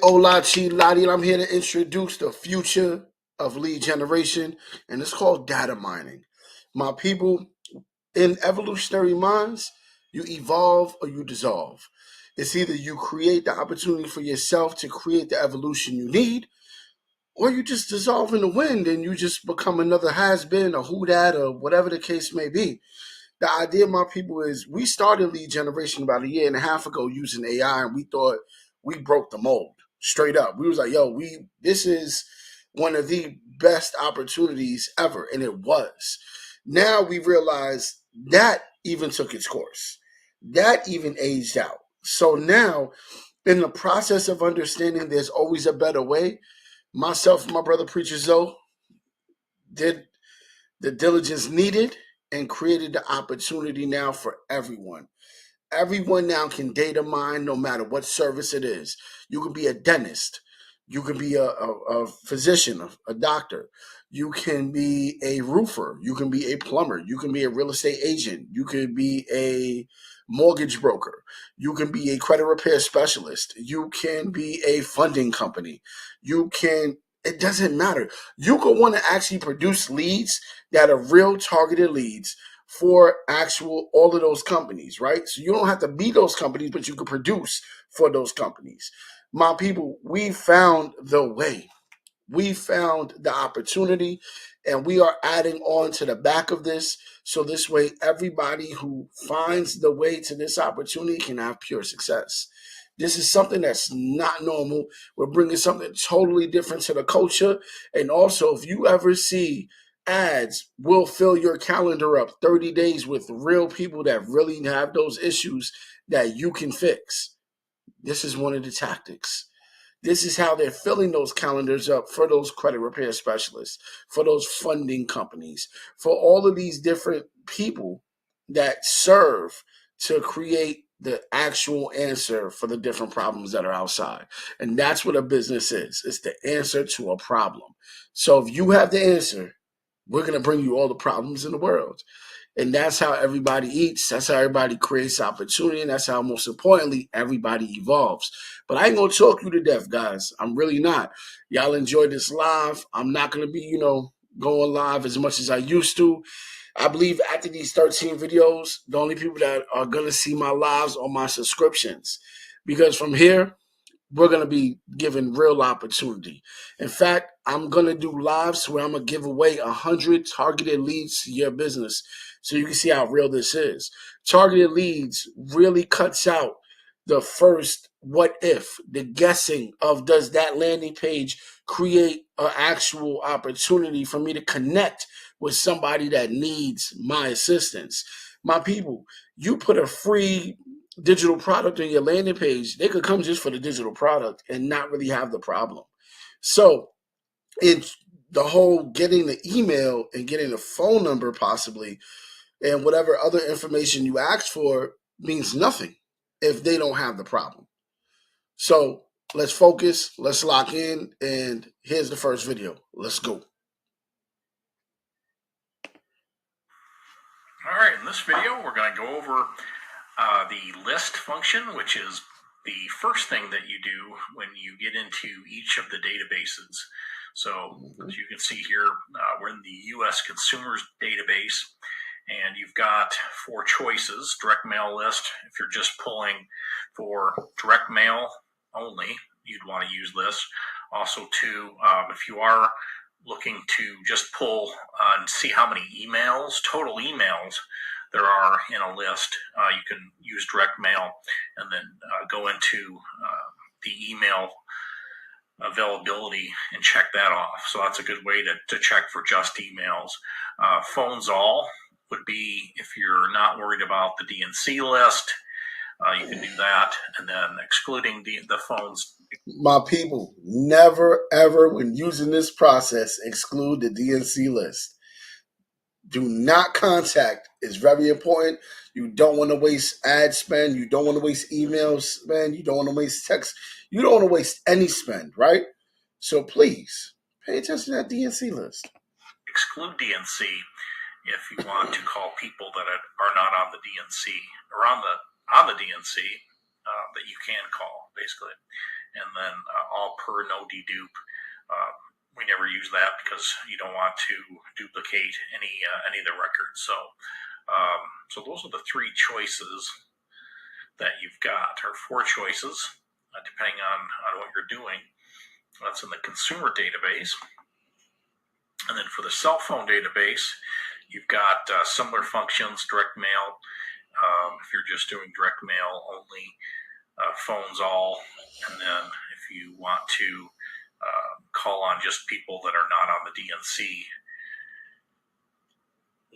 Hola, Chi-lahdeee, and I'm here to introduce the future of lead generation, and it's called data mining. My people, in evolutionary minds, you evolve or you dissolve. It's either you create the opportunity for yourself to create the evolution you need, or you just dissolve in the wind and you just become another has-been, or who that, or whatever the case may be. The idea of my people is we started lead generation about a year and a half ago using AI, and we thought we broke the mold straight up. We was like, yo, this is one of the best opportunities ever, and it was. Now we realize that even took its course. That even aged out. So now, in the process of understanding there's always a better way, myself and my brother Preacher Zoe did the diligence needed and created the opportunity now for everyone. Everyone now can data mine no matter what service it is. You can be a dentist. You can be a physician, a doctor. You can be a roofer. You can be a plumber. You can be a real estate agent. You can be a mortgage broker. You can be a credit repair specialist. You can be a funding company. It doesn't matter. You could want to actually produce leads that are real targeted leads for actual all of those companies, right? So you don't have to be those companies, but you can produce for those companies. My people, we found the way. We found the opportunity, and we are adding on to the back of this. So this way, everybody who finds the way to this opportunity can have pure success. This is something that's not normal. We're bringing something totally different to the culture. And also, if you ever see ads, will fill your calendar up 30 days with real people that really have those issues that you can fix. This is one of the tactics. This is how they're filling those calendars up for those credit repair specialists, for those funding companies, for all of these different people that serve to create the actual answer for the different problems that are outside. And that's what a business is. It's the answer to a problem. So if you have the answer, we're going to bring you all the problems in the world. And that's how everybody eats. That's how everybody creates opportunity. And that's how, most importantly, everybody evolves. But I ain't going to talk you to death, guys. I'm really not. Y'all enjoy this live. I'm not going to be, going live as much as I used to. I believe after these 13 videos, the only people that are going to see my lives are my subscriptions. Because from here, we're going to be giving real opportunity. In fact, I'm going to do lives where I'm going to give away 100 targeted leads to your business so you can see how real this is. Targeted leads really cuts out the first what if, the guessing of does that landing page create an actual opportunity for me to connect with somebody that needs my assistance. My people, you put a free digital product on your landing page, they could come just for the digital product and not really have the problem. So it's the whole getting the email and getting the phone number possibly and whatever other information you ask for means nothing if they don't have the problem. So let's focus, let's lock in, and here's the first video. Let's go. All right, in this video, we're going to go over the list function, which is the first thing that you do when you get into each of the databases. So as you can see here, we're in the U.S. Consumers database, and you've got 4 choices. Direct mail list, if you're just pulling for direct mail only, you'd want to use this. Also, too, if you are looking to just pull and see how many total emails there are in a list, you can use direct mail and then go into the email availability and check that off. So that's a good way to check for just emails. Phones all would be if you're not worried about the DNC list. You can do that, and then excluding the phones. My people, never ever when using this process exclude the DNC list. Do not contact. It's very important. You don't want to waste ad spend. You don't want to waste email spend. You don't want to waste text. You don't want to waste any spend, right? So please pay attention to that DNC list. Exclude DNC if you want to call people that are not on the DNC or on the DNC that you can call, basically. and then all per no dedupe. We never use that because you don't want to duplicate any of the records. So those are the three choices that you've got, or four choices, depending on what you're doing. That's in the consumer database. And then for the cell phone database, you've got similar functions, direct mail. If you're just doing direct mail only, phones all, and then if you want to call on just people that are not on the DNC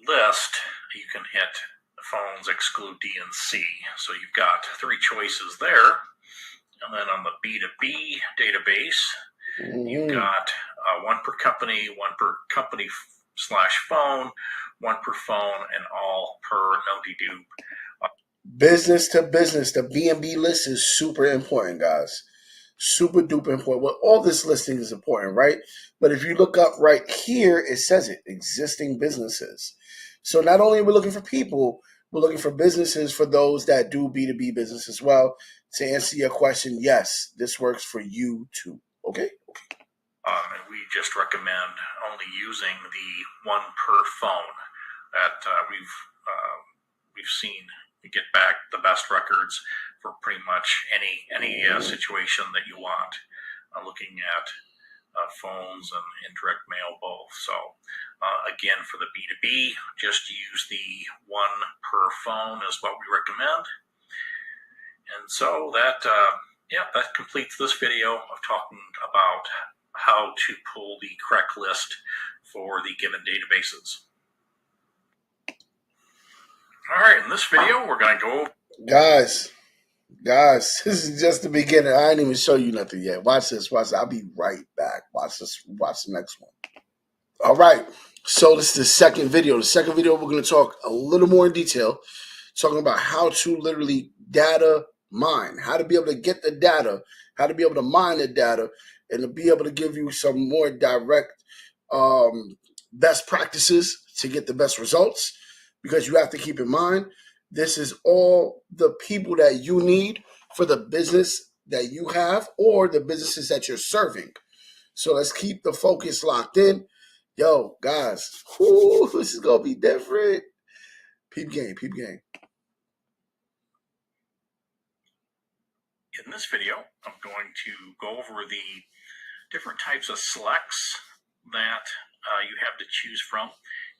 list, you can hit phones exclude DNC. So you've got three choices there. And then on the B2B database, you've got one per company / phone, one per phone, and all per no dedupe. Business to business, the B&B list is super important, guys. Super duper important. Well, all this listing is important, right? But if you look up right here, it says it, existing businesses. So not only are we looking for people, we're looking for businesses for those that do B2B business as well. To answer your question, yes, this works for you too. Okay? And we just recommend only using the one per phone that we've seen. You get back the best records for pretty much any situation that you want. Looking at phones and indirect mail both. So again, for the B2B, just use the one per phone is what we recommend. And so that completes this video of talking about how to pull the correct list for the given databases. All right, in this video, we're going to go... Guys, this is just the beginning. I ain't even show you nothing yet. Watch this. I'll be right back. Watch this. Watch the next one. All right. So this is the second video. The second video, we're going to talk a little more in detail, talking about how to literally data mine, how to be able to get the data, how to be able to mine the data, and to be able to give you some more direct best practices to get the best results. Because you have to keep in mind, this is all the people that you need for the business that you have or the businesses that you're serving. So let's keep the focus locked in. Yo, guys, this is going to be different. Peep game. In this video, I'm going to go over the different types of selects that you have to choose from.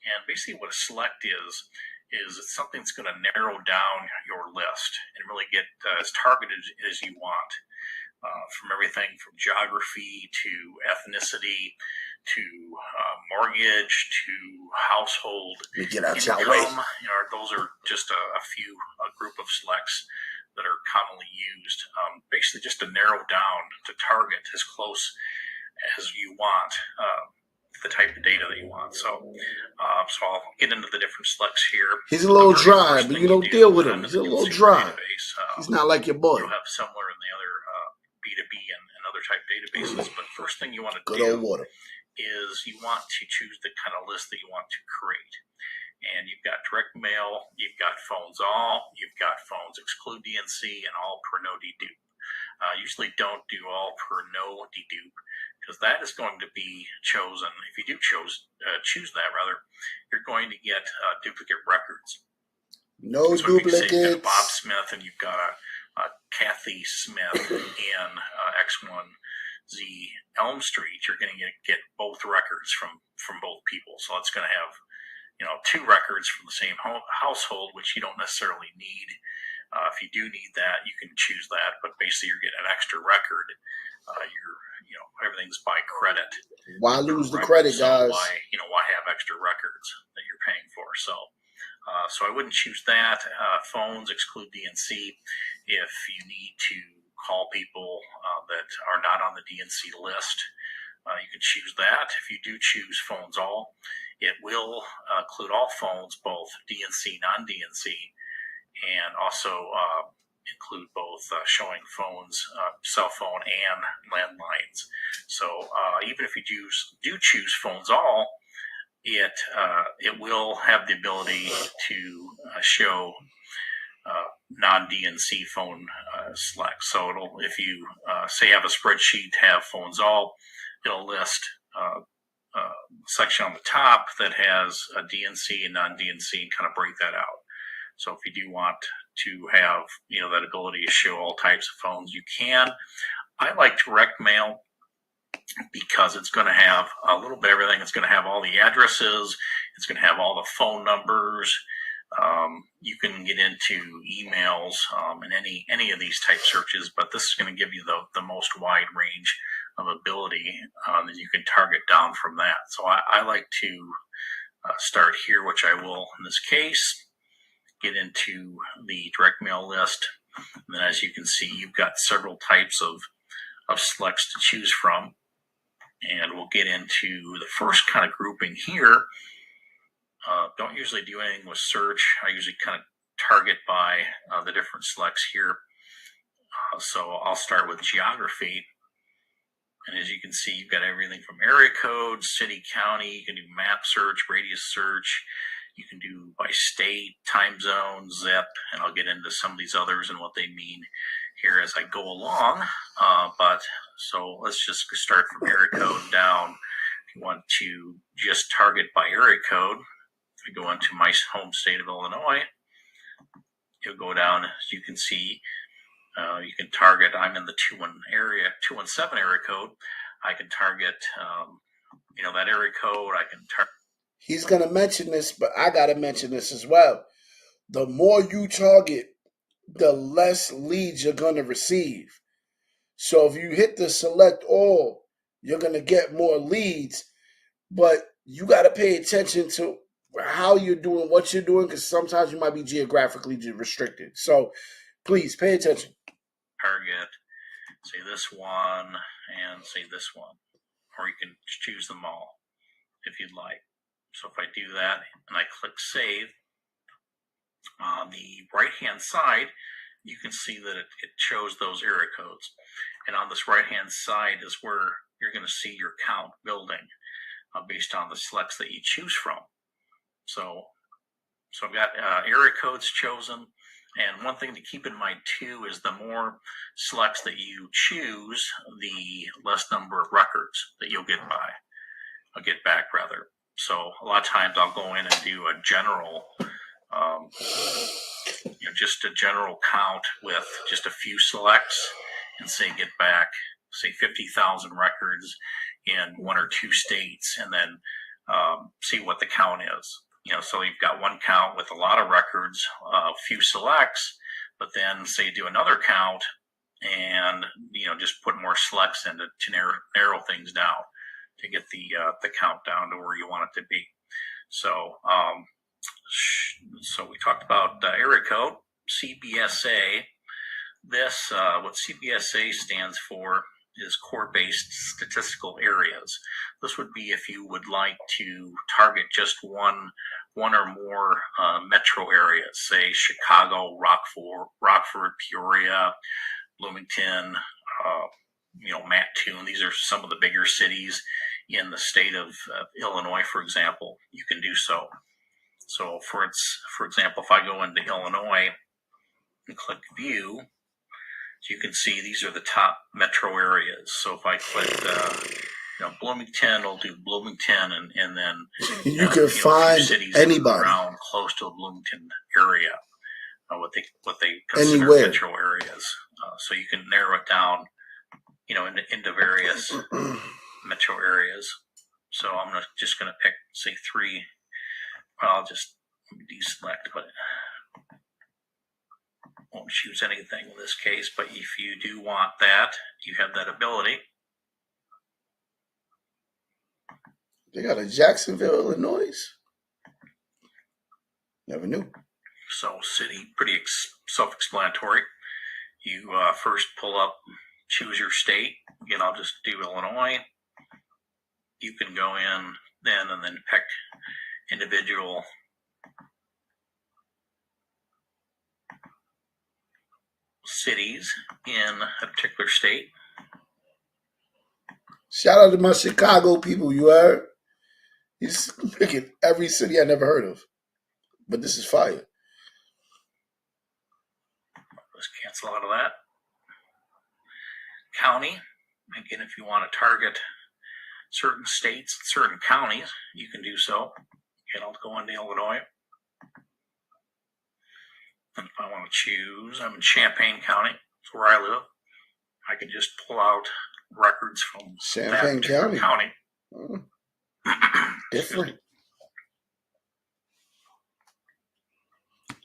And basically what a select is it's something that's going to narrow down your list and really get as targeted as you want. From everything from geography to ethnicity to mortgage to household Get out income. your way. Those are just a group of selects that are commonly used. Basically just to narrow down, to target as close as you want the type of data that you want. So I'll get into the different selects here. He's a little dry, but you don't deal with him. He's a little dry. He's not like your boy. You'll have similar in the other B2B and other type databases. But first thing you want to Good old water. is you want to choose the kind of list that you want to create. And you've got direct mail, you've got phones all, you've got phones exclude DNC, and all per no dedupe. Usually don't do all per no dedupe because that is going to be chosen. If you do choose that, you're going to get duplicate records. No so duplicates. If you've got Bob Smith and you've got a Kathy Smith in X1Z Elm Street, you're going to get both records from both people. So it's going to have two records from the same household, which you don't necessarily need. If you do need that, you can choose that, but basically you're getting an extra record. Everything's by credit. Why lose the credit, guys? So why have extra records that you're paying for? So I wouldn't choose that. Phones exclude DNC. If you need to call people that are not on the DNC list, you can choose that. If you do choose phones all, it will include all phones, both DNC, non-DNC, and also include both showing phones, cell phone, and landlines. So even if you do choose phones all, it will have the ability to show non-DNC phone select. So if you say have a spreadsheet, have phones all, it'll list section on the top that has a DNC and non-DNC and kind of break that out. So if you do want to have, that ability to show all types of phones, you can. I like direct mail because it's going to have a little bit of everything. It's going to have all the addresses. It's going to have all the phone numbers. You can get into emails and any of these type searches, but this is going to give you the most wide range of ability that you can target down from that. So I like to start here, which I will in this case, get into the direct mail list. And then as you can see, you've got several types of selects to choose from. And we'll get into the first kind of grouping here. Don't usually do anything with search. I usually kind of target by the different selects here. So I'll start with geography. And as you can see, you've got everything from area code, city, county. You can do map search, radius search. You can do by state, time zone, zip, and I'll get into some of these others and what they mean here as I go along. So let's just start from area code down. If you want to just target by area code, if I go into my home state of Illinois, you'll go down, as you can see, you can target, I'm in the 217 area code. I can target, that area code. I can target. He's going to mention this, but I got to mention this as well. The more you target, the less leads you're going to receive. So if you hit the select all, you're going to get more leads, but you got to pay attention to how you're doing, what you're doing, because sometimes you might be geographically restricted. So please pay attention. Target, say this one, and say this one, or you can choose them all if you'd like. So if I do that and I click save, on the right-hand side, you can see that it shows those area codes. And on this right-hand side is where you're going to see your count building based on the selects that you choose from. So I've got area codes chosen. And one thing to keep in mind too is the more selects that you choose, the less number of records that you'll get back. So a lot of times I'll go in and do a general, just a general count with just a few selects and say get back, say 50,000 records in one or two states, and then see what the count is. So you've got one count with a lot of records, a few selects, but then say do another count and, just put more selects in to narrow things down to get the count down to where you want it to be. So we talked about area code, CBSA. This, what CBSA stands for is core-based statistical areas. This would be if you would like to target just one or more metro areas, say Chicago, Rockford, Peoria, Bloomington, Mattoon. These are some of the bigger cities in the state of Illinois, for example. You can do so. So for example, if I go into Illinois and click view, so you can see these are the top metro areas. So if I click Bloomington, I'll do Bloomington, and then you can find cities anybody around close to the Bloomington area, what they consider anywhere. metro areas. So you can narrow it down, into various metro areas. So I'm just going to pick, say, 3. I'll just deselect, but won't choose anything in this case. But if you do want that, you have that ability. They got a Jacksonville, Illinois. Never knew. So city, pretty self-explanatory. You first pull up, choose your state. Again, I'll just do Illinois. You can go in then and then pick individual cities in a particular state. Shout out to my Chicago people, you heard? He's picking every city I never heard of. But this is fire. Just cancel out of that. County, again, if you want to target certain states, certain counties, you can do so. Again, I'll go into Illinois. And if I want to choose, I'm in Champaign County, that's where I live. I can just pull out records from Champaign that county. Different.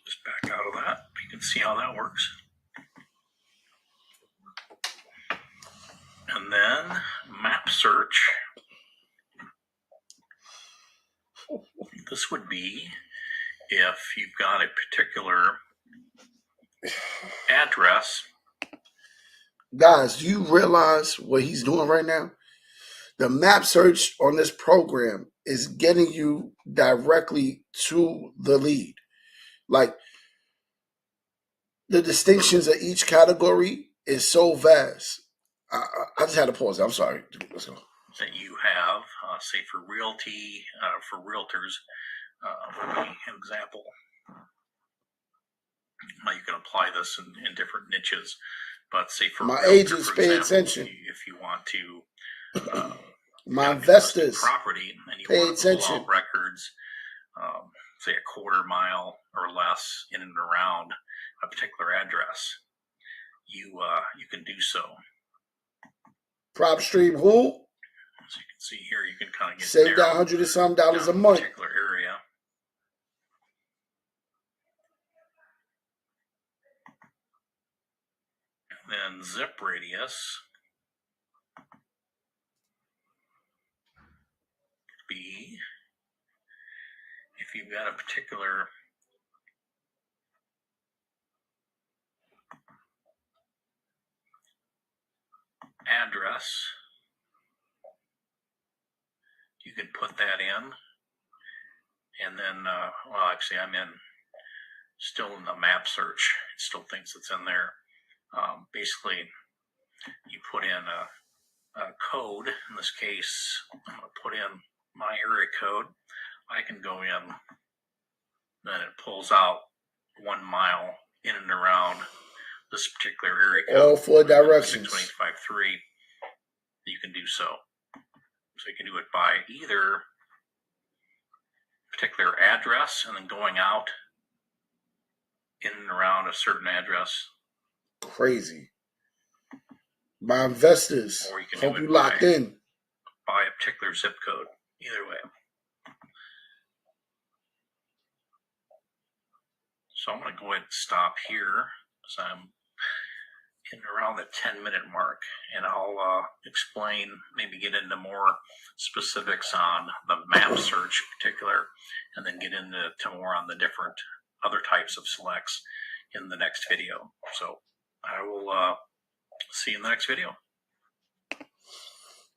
Just back out of that. You can see how that works. And then map search. This would be if you've got a particular address. Guys, do you realize what he's doing right now? The map search on this program is getting you directly to the lead. Like, the distinctions of each category is so vast. I just had to pause. I'm sorry. Let's go. That you have, say for realty, for realtors, would be an example. You can apply this in different niches, but say for my realtor, agents, for pay example, attention. If you want to, my investors, property, and you pay want to attention. pull out records, say a quarter mile or less in and around a particular address, you can do so. Prop stream who? So you can see here, you can kind of get save that $100 and some a month. Particular area. And then zip radius be if you've got a particular address, you can put that in, and then well, actually I'm still in the map search. It still thinks it's in there. Basically, you put in a code. In this case, I'm going to put in my area code. I can go in, then it pulls out 1 mile in and around this particular area code. All 4 directions. 62853. You can do so. So you can do it by either particular address and then going out in and around a certain address. Crazy. My investors, or you can hope do it you locked in. By a particular zip code. Either way. So I'm going to go ahead and stop here as I'm in around the 10-minute mark, and I'll explain, maybe get into more specifics on the map search in particular, and then get into more on the different other types of selects in the next video. So I will see you in the next video.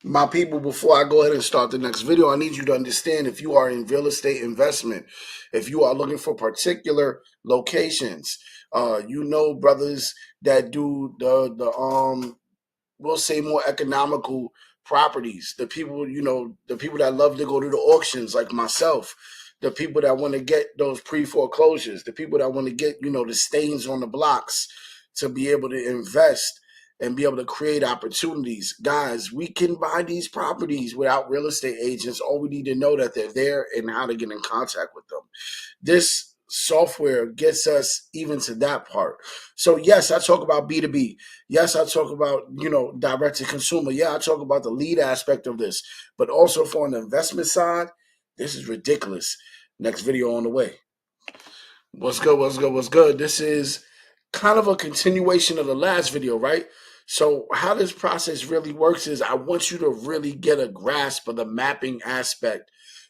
My people, before I go ahead and start the next video, I need you to understand, if you are in real estate investment, if you are looking for particular locations, brothers that do the we'll say more economical properties, the people, the people that love to go to the auctions like myself, the people that want to get those pre-foreclosures, the people that want to get, the stains on the blocks to be able to invest and be able to create opportunities. Guys, we can buy these properties without real estate agents. All we need to know that they're there and how to get in contact with them. This software gets us even to that part. So yes, I talk about B2B. Yes, I talk about, direct to consumer. Yeah, I talk about the lead aspect of this, but also for an investment side, this is ridiculous. Next video on the way. What's good? What's good? What's good? This is kind of a continuation of the last video, right? So how this process really works is I want you to really get a grasp of the mapping aspect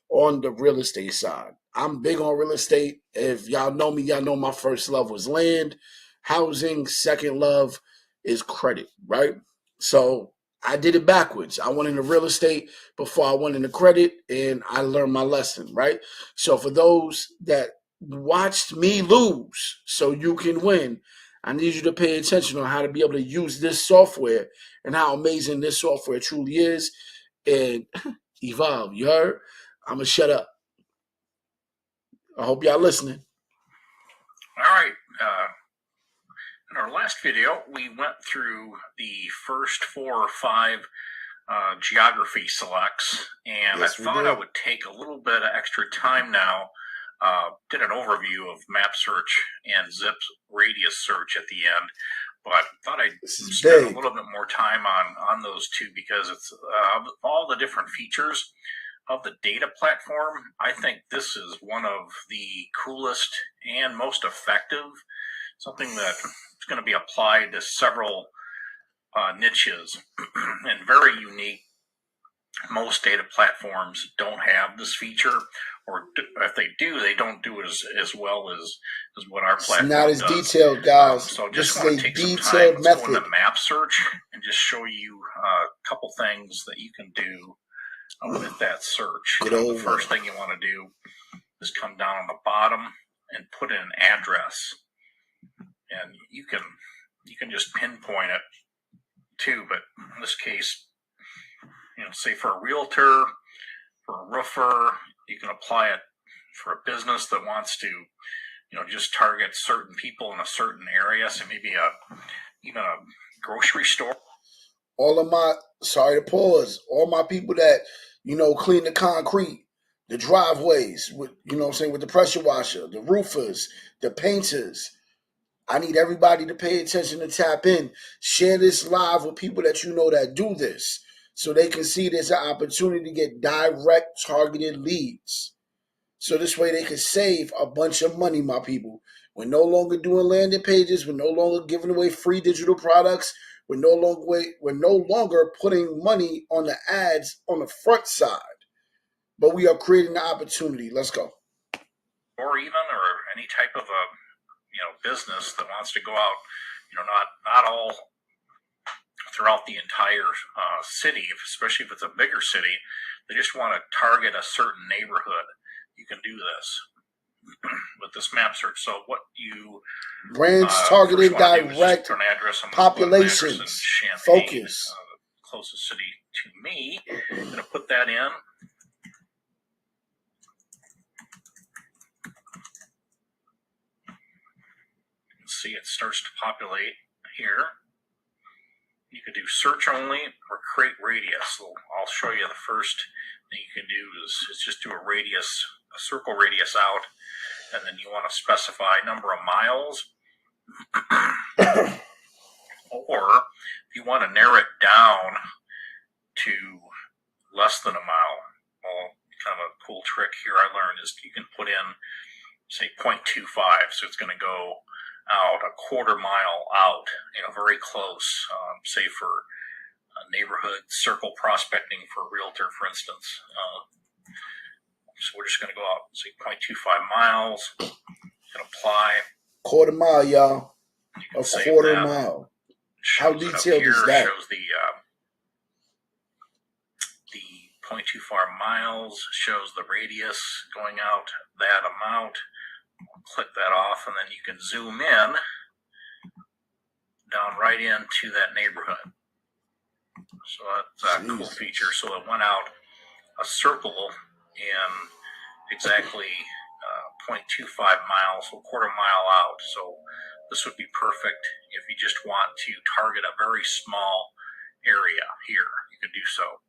on the real estate side. I'm big on real estate. If y'all know me, y'all know my first love was land, housing. Second love is credit, right? So I did it backwards. I went into real estate before I went into credit, and I learned my lesson, right? So for those that watched me lose so you can win, I need you to pay attention on how to be able to use this software and how amazing this software truly is, and evolve. You heard? I'm going to shut up. I hope y'all listening. All right. our last video, we went through the first 4 or 5 geography selects, and Yes, I we thought did. I would take a little bit of extra time now. Did an overview of map search and zip radius search at the end, but thought I'd This is spend a big. little bit more time on those two because it's all the different features of the data platform. I think this is one of the coolest and most effective, something that is going to be applied to several niches and very unique. Most data platforms don't have this feature, or if they do, they don't do it as well as what our It's not platform as does. detailed, guys. So This just is want a to take some time. detailed Let's go into method. map search and just show you a couple things that you can do with that search. Good The old first one. thing you want to do is come down on the bottom and put in an address, and you can just pinpoint it too. But in this case, say for a realtor, for a roofer, you can apply it for a business that wants to, just target certain people in a certain area. So maybe even a grocery store. All of my, sorry to pause, all my people that, clean the concrete, the driveways, with, with the pressure washer, the roofers, the painters. I need everybody to pay attention and tap in. Share this live with people that you know that do this so they can see there's an opportunity to get direct targeted leads. So this way they can save a bunch of money, my people. We're no longer doing landing pages. We're no longer giving away free digital products. We're no longer putting money on the ads on the front side. But we are creating the opportunity. Let's go. Or any type of a business that wants to go out, not all throughout the entire city, especially if it's a bigger city. They just want to target a certain neighborhood. You can do this with this map search. So what you Brands first targeting want to do is just direct put an address. I'm going to put an address in populations. Champaign, Focus. closest city to me. I'm going to put that in. See, it starts to populate here. You can do search only or create radius. So I'll show you the first thing you can do is just do a circle radius out, and then you want to specify number of miles. Or if you want to narrow it down to less than a mile, well, kind of a cool trick here I learned is you can put in, say, 0.25. So it's going to go out a quarter mile out, very close, say for neighborhood circle prospecting for a realtor, for instance. So we're just going to go out, say, 0.25 miles and apply. Quarter mile, y'all. A quarter that. mile. How detailed is that? Shows the 0.25 miles, shows the radius going out that amount. Click that off, and then you can zoom in down right into that neighborhood. So that's a cool feature. So it went out a circle in exactly 0.25 miles, so a quarter mile out. So this would be perfect if you just want to target a very small area here. You could do so.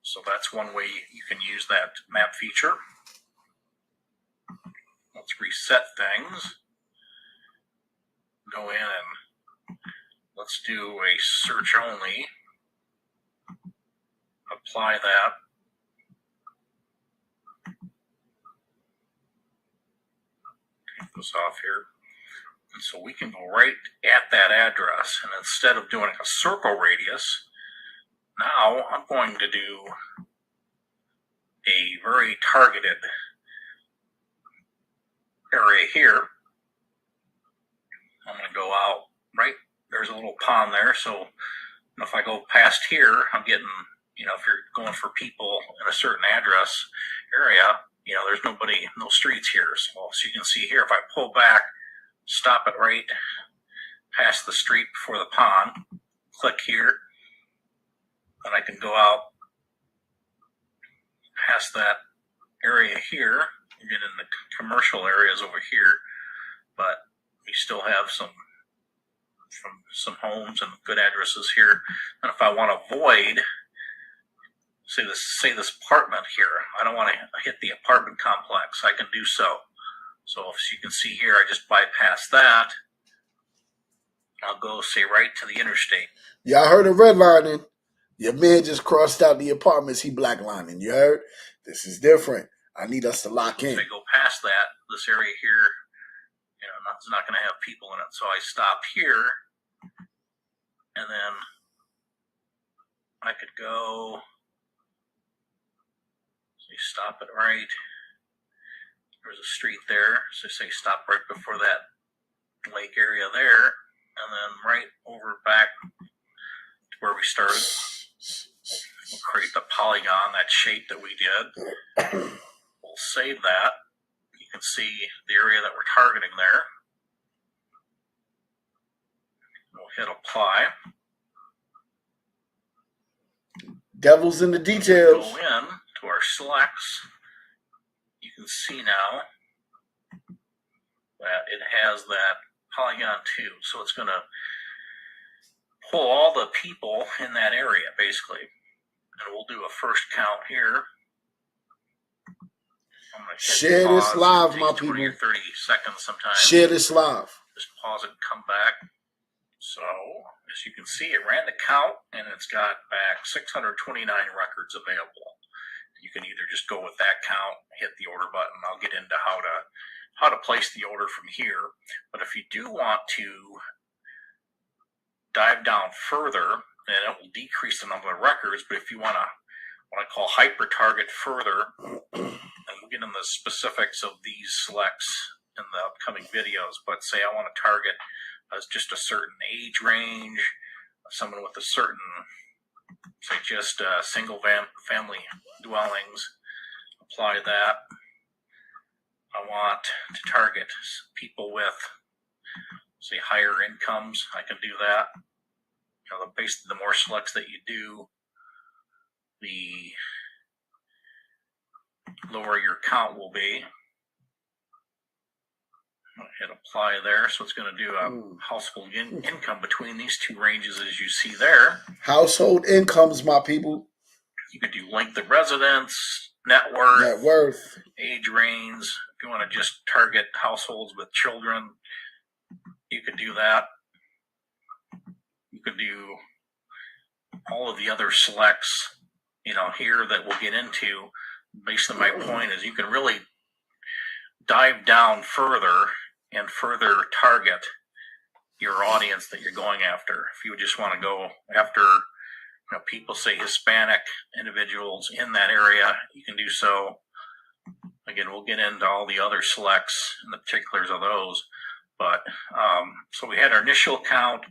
So that's one way you can use that map feature. Let's reset things. Go in and let's do a search only. Apply that. Take this off here. And so we can go right at that address. And instead of doing a circle radius, now I'm going to do a very targeted area here. I'm going to go out right. There's a little pond there. So if I go past here, I'm getting, if you're going for people in a certain address area, there's nobody, no streets here. So you can see here, if I pull back, stop it right past the street before the pond, click here, and I can go out past that area here and get in the commercial areas over here, but we still have some from some homes and good addresses here. And if I want to avoid, say this apartment here, I don't want to hit the apartment complex, I can do so. So as you can see here, I just bypass that. I'll go, say, right to the interstate. Yeah, I heard a redlining. Your man just crossed out the apartments. He blacklining. You heard? This is different. I need us to lock in. If I go past that, this area here, it's not going to have people in it. So I stop here, and then I could go, so you stop it right. There's a street there. So say stop right before that lake area there, and then right over back to where we started. We'll create the polygon, that shape that we did. We'll save that. You can see the area that we're targeting there. We'll hit apply. Devil's in the details. Go in to our selects. You can see now that it has that polygon 2. So it's going to pull all the people in that area, basically. And we'll do a first count here. I'm going to share this live, my 20 people. or 30 seconds sometimes. Share this live. Just pause it and come back. So, as you can see, it ran the count, and it's got back 629 records available. You can either just go with that count, hit the order button. I'll get into how to place the order from here. But if you do want to dive down further, then it will decrease the number of records. But if you want to, what I call hyper target further, and we'll get into the specifics of these selects in the upcoming videos. But say I want to target as just a certain age range, someone with a certain, say, just single family dwellings, apply that. I want to target people with, say, higher incomes. I can do that. The more selects that you do, the lower your count will be. Hit apply there, so it's going to do a household income between these two ranges, as you see there. Household incomes, my people. You could do length of residence, net worth, age range. If you want to just target households with children, you could do that. You could do all of the other selects, here that we'll get into. Basically, my point is you can really dive down further and further target your audience that you're going after. If you just want to go after, people, say, Hispanic individuals in that area, you can do so. Again, we'll get into all the other selects and the particulars of those. But so we had our initial count.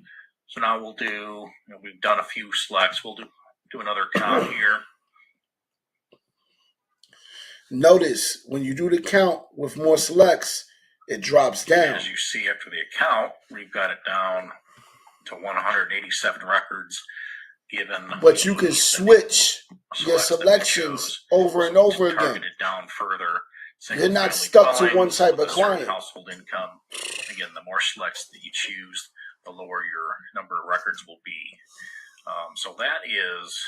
So now we'll do, we've done a few selects. We'll do another count here. Notice when you do the count with more selects, it drops down. As you see after the account, we've got it down to 187 records given. But you can switch your selections over and over again. Target it down further. You're not stuck to one type of client. Household income. Again, the more selects that you choose, the lower your number of records will be. So that is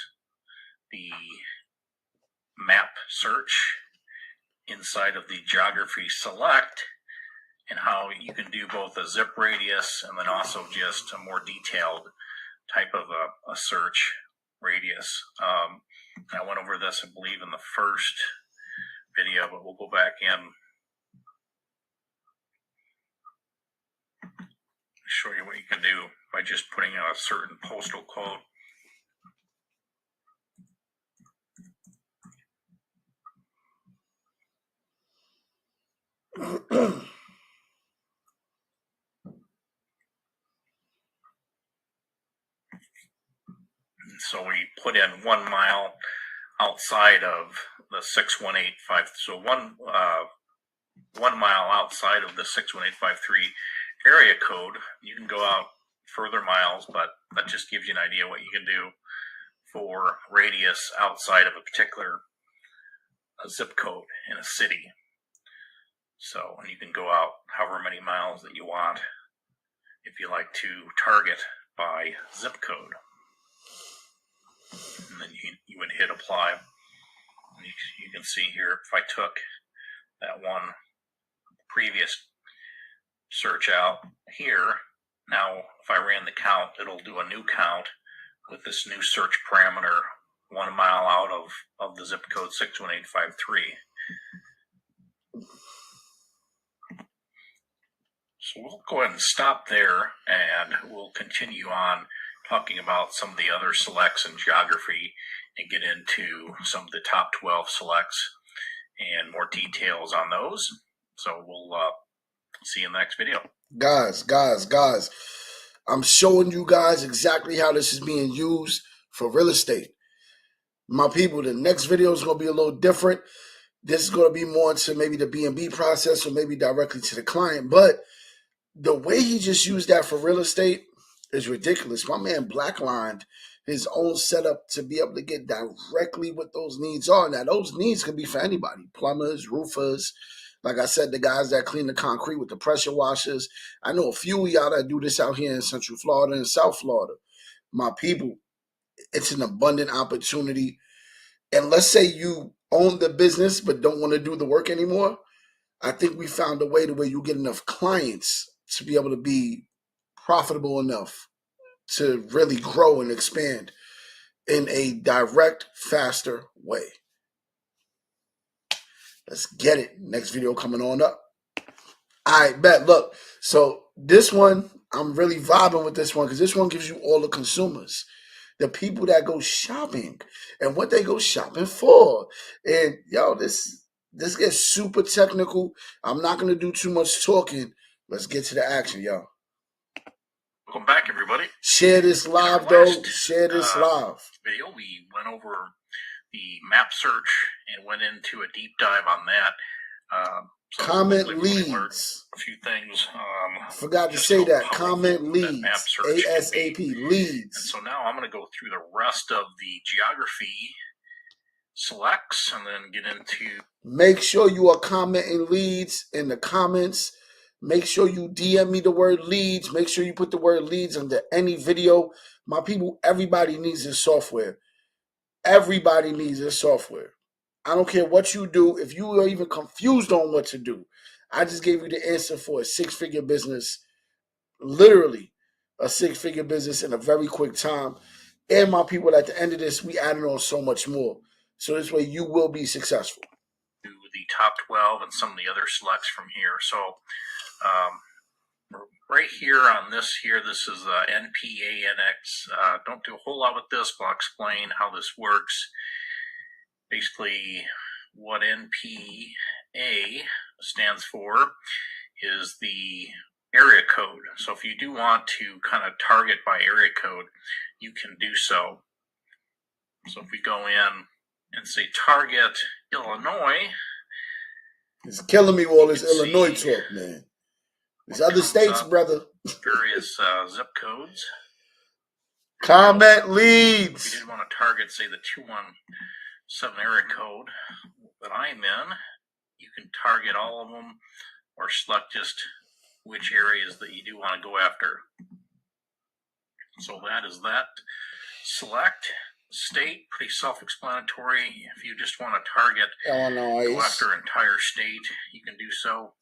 the map search inside of the geography select, and how you can do both a zip radius and then also just a more detailed type of a search radius. I went over this, I believe, in the first video, but we'll go back in, show you what you can do by just putting a certain postal code. So we put in 1 mile outside of the 61853. So 1 mile outside of the 61853 area code. You can go out further miles, but that just gives you an idea what you can do for radius outside of a particular zip code in a city. So you can go out however many miles that you want. if you like to target by zip code. And then you would hit apply. And you can see here, if I took that one previous search out here, now if I ran the count, it'll do a new count with this new search parameter 1 mile out of the zip code 61853. So we'll go ahead and stop there, and we'll continue on talking about some of the other selects in geography and get into some of the top 12 selects and more details on those. So we'll see you in the next video. Guys, I'm showing you guys exactly how this is being used for real estate. My people, the next video is going to be a little different. This is going to be more into maybe the B&B process or maybe directly to the client. But the way he just used that for real estate is ridiculous. My man blacklined his own setup to be able to get directly what those needs are. Now, those needs can be for anybody. Plumbers, roofers, like I said, the guys that clean the concrete with the pressure washers. I know a few of y'all that do this out here in Central Florida and South Florida. My people, it's an abundant opportunity. And let's say you own the business but don't want to do the work anymore. I think we found a way to where you get enough clients to be able to be profitable enough to really grow and expand in a direct, faster way. Let's get it. Next video coming on up. All right, bet. Look, so this one, I'm really vibing with this one because this one gives you all the consumers, the people that go shopping and what they go shopping for. And yo, this gets super technical. I'm not going to do too much talking. Let's get to the action, y'all. Welcome back, everybody. Share this live, though. Share this live. Video, we went over the map search and went into a deep dive on that. So comment leads. A few things. Forgot to say that. Comment leads. ASAP leads. And so now I'm going to go through the rest of the geography selects and then get into. Make sure you are commenting leads in the comments. Make sure you DM me the word leads. Make sure you put the word leads under any video. My people, everybody needs this software. Everybody needs this software. I don't care what you do. If you are even confused on what to do, I just gave you the answer for a 6-figure business, literally a 6-figure business in a very quick time. And my people, at the end of this, we added on so much more. So this way you will be successful. The top 12 and some of the other selects from here. So right here on this here, this is NPANX. Don't do a whole lot with this, but I'll explain how this works. Basically, what NPA stands for is the area code. So if you do want to kind of target by area code, you can do so. So if we go in and say target Illinois. It's killing me with all this Illinois talk, man. There's other states, brother. Various zip codes. Comment leads. If you did want to target, say, the 217 area code that I'm in, you can target all of them or select just which areas that you do want to go after. So that is that. Select state, pretty self-explanatory. If you just want to target Illinois, go after entire state, you can do so.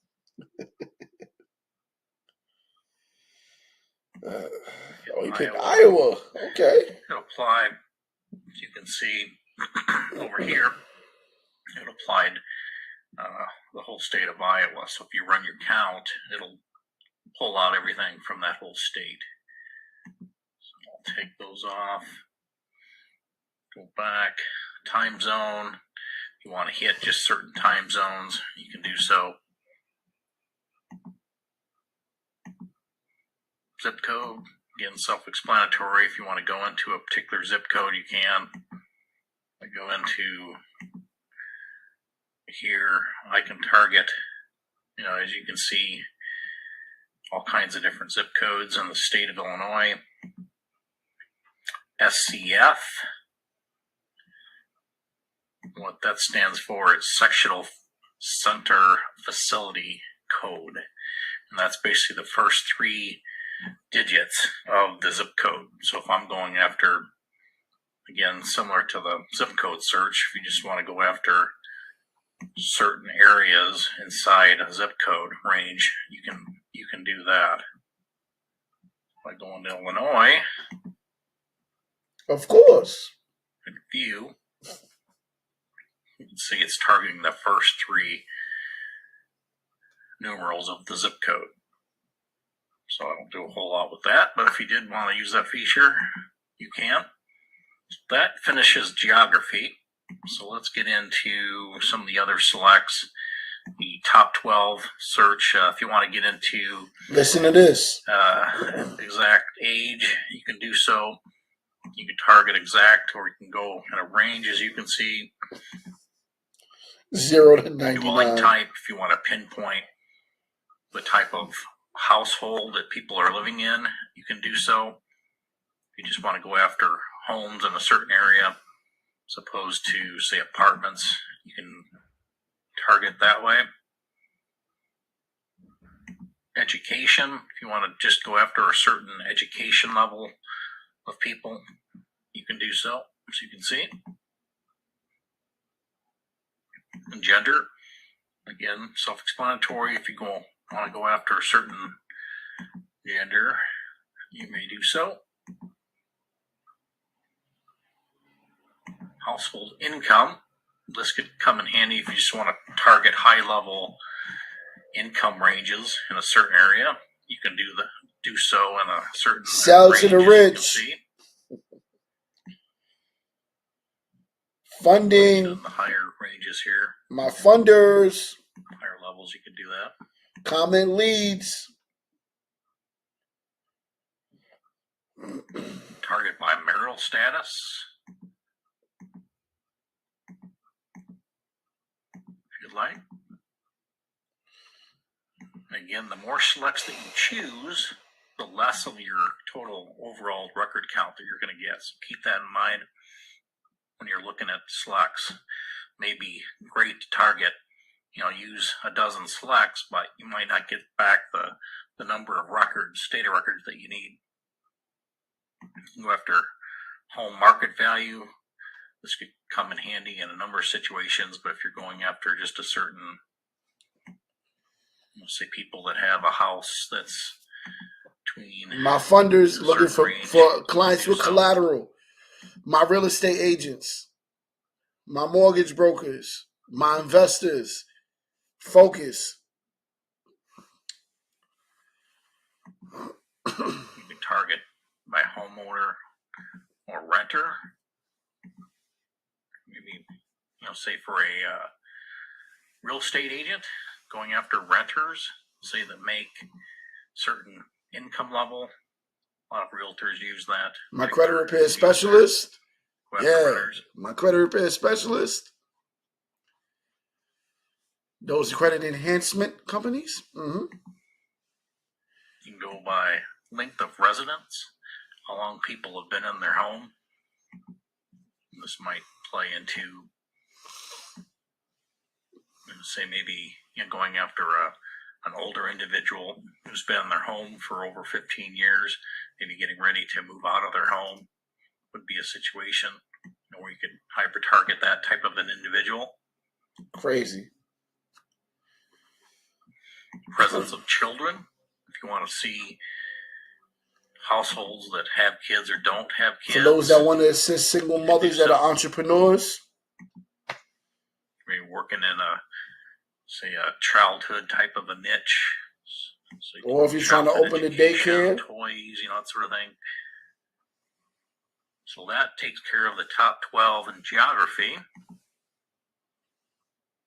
You picked Iowa. Okay. It'll apply. As you can see over here, it applied the whole state of Iowa. So if you run your count, it'll pull out everything from that whole state. So I'll take those off. Go back. Time zone. If you want to hit just certain time zones, you can do so. Zip code, again, self-explanatory. If you want to go into a particular zip code, you can. I go into here, I can target, as you can see, all kinds of different zip codes in the state of Illinois. SCF, what that stands for is Sectional Center Facility Code. And that's basically the first 3 digits of the zip code. So if I'm going after, again, similar to the zip code search, if you just want to go after certain areas inside a zip code range, you can do that. By going to Illinois, of course, and view, you can see it's targeting the first 3 numerals of the zip code. So I don't do a whole lot with that, but if you did want to use that feature, you can. That finishes geography. So let's get into some of the other selects. The top 12 search, if you want to get into... Listen to this. Exact age, you can do so. You can target exact, or you can go in a range, as you can see. 0 to 99. Dwelling type, if you want to pinpoint the type of household that people are living in, you can do so. If you just want to go after homes in a certain area, as opposed to, say, apartments, you can target that way. Education, if you want to just go after a certain education level of people, you can do so, as you can see. And gender, again, self-explanatory. If you want to go after a certain gender, you may do so. Household income, this could come in handy if you just want to target high-level income ranges in a certain area. You can do so in a certain sell range, to the rich. Funding. The higher ranges here. My funders. Higher levels, you can do that. Comment leads. Target by marital status. If you'd like. Again, the more selects that you choose, the less of your total overall record count that you're going to get. So keep that in mind when you're looking at selects. Maybe great to target, use a dozen selects, but you might not get back the number of records, data records that you need. You go after home market value. This could come in handy in a number of situations, but if you're going after just a certain, say, people that have a house that's between... My funders looking for clients with collateral. My real estate agents. My mortgage brokers. My investors. Focus. You can target by homeowner or renter. Maybe, say for a real estate agent, going after renters, say, that make certain income level. A lot of realtors use that. My credit repair specialist. Yeah, renters. My credit repair specialist. Those credit enhancement companies. Mm-hmm. You can go by length of residence, how long people have been in their home. This might play into, say, maybe going after an older individual who's been in their home for over 15 years, maybe getting ready to move out of their home, would be a situation where you could hyper target that type of an individual. Crazy. Presence of children. If you want to see households that have kids or don't have kids. For those that want to assist single mothers that are entrepreneurs. Maybe working in a childhood type of a niche. So or if you're trying to open a daycare. Toys, that sort of thing. So that takes care of the top 12 in geography.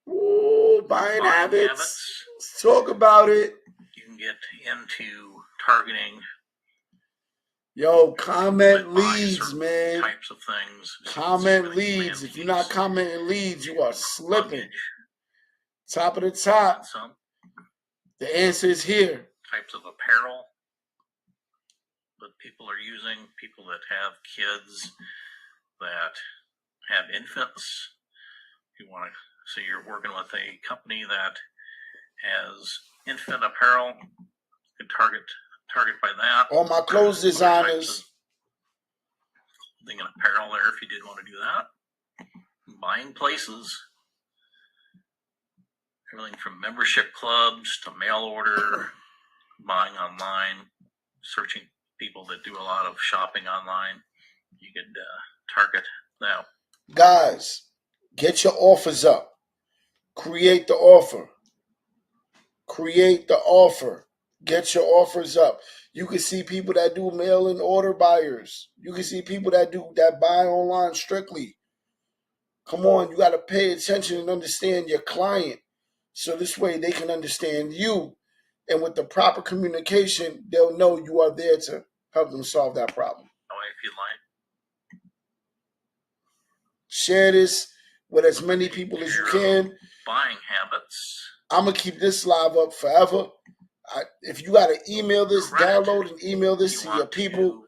Ooh, buying habits. Let's talk about it. You can get into targeting. Yo, comment leads, man. Types of things. Comment leads. If you're not commenting leads, you are slipping. Top of the top. The answer is here. Types of apparel that people are using. People that have kids, that have infants. If you want to say you're working with a company that has infant apparel, you can target target by that. All my clothes designers. Thing in apparel there if you did want to do that. Buying places. Everything from membership clubs to mail order, buying online, searching people that do a lot of shopping online. You could target that. Guys, get your offers up. Create the offer. Create the offer. Get your offers up. You can see people that do mail and order buyers. You can see people that buy online strictly. Come on, you got to pay attention and understand your client. So this way they can understand you. And with the proper communication, they'll know you are there to help them solve that problem. If you'd like. Share this with as many people as you can. Buying habits. I'm going to keep this live up forever. If you got to email this, download and email this to your people.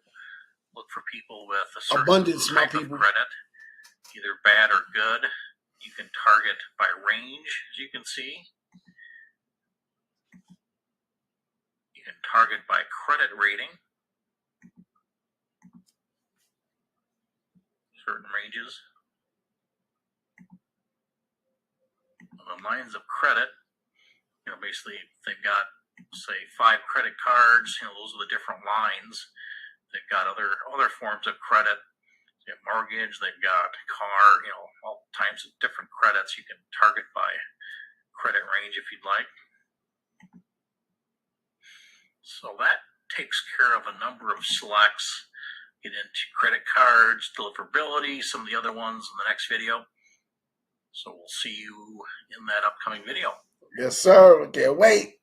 Look for people with a certain abundance, my type people. Of credit, either bad or good. You can target by range, as you can see. You can target by credit rating. Certain ranges. On the lines of credit, basically they've got, say, 5 credit cards. Those are the different lines. They've got other forms of credit. They have mortgage. They've got car. All types of different credits. You can target by credit range if you'd like. So that takes care of a number of selects. Get into credit cards, deliverability, some of the other ones in the next video. So we'll see you in that upcoming video. Yes, sir. Can't wait.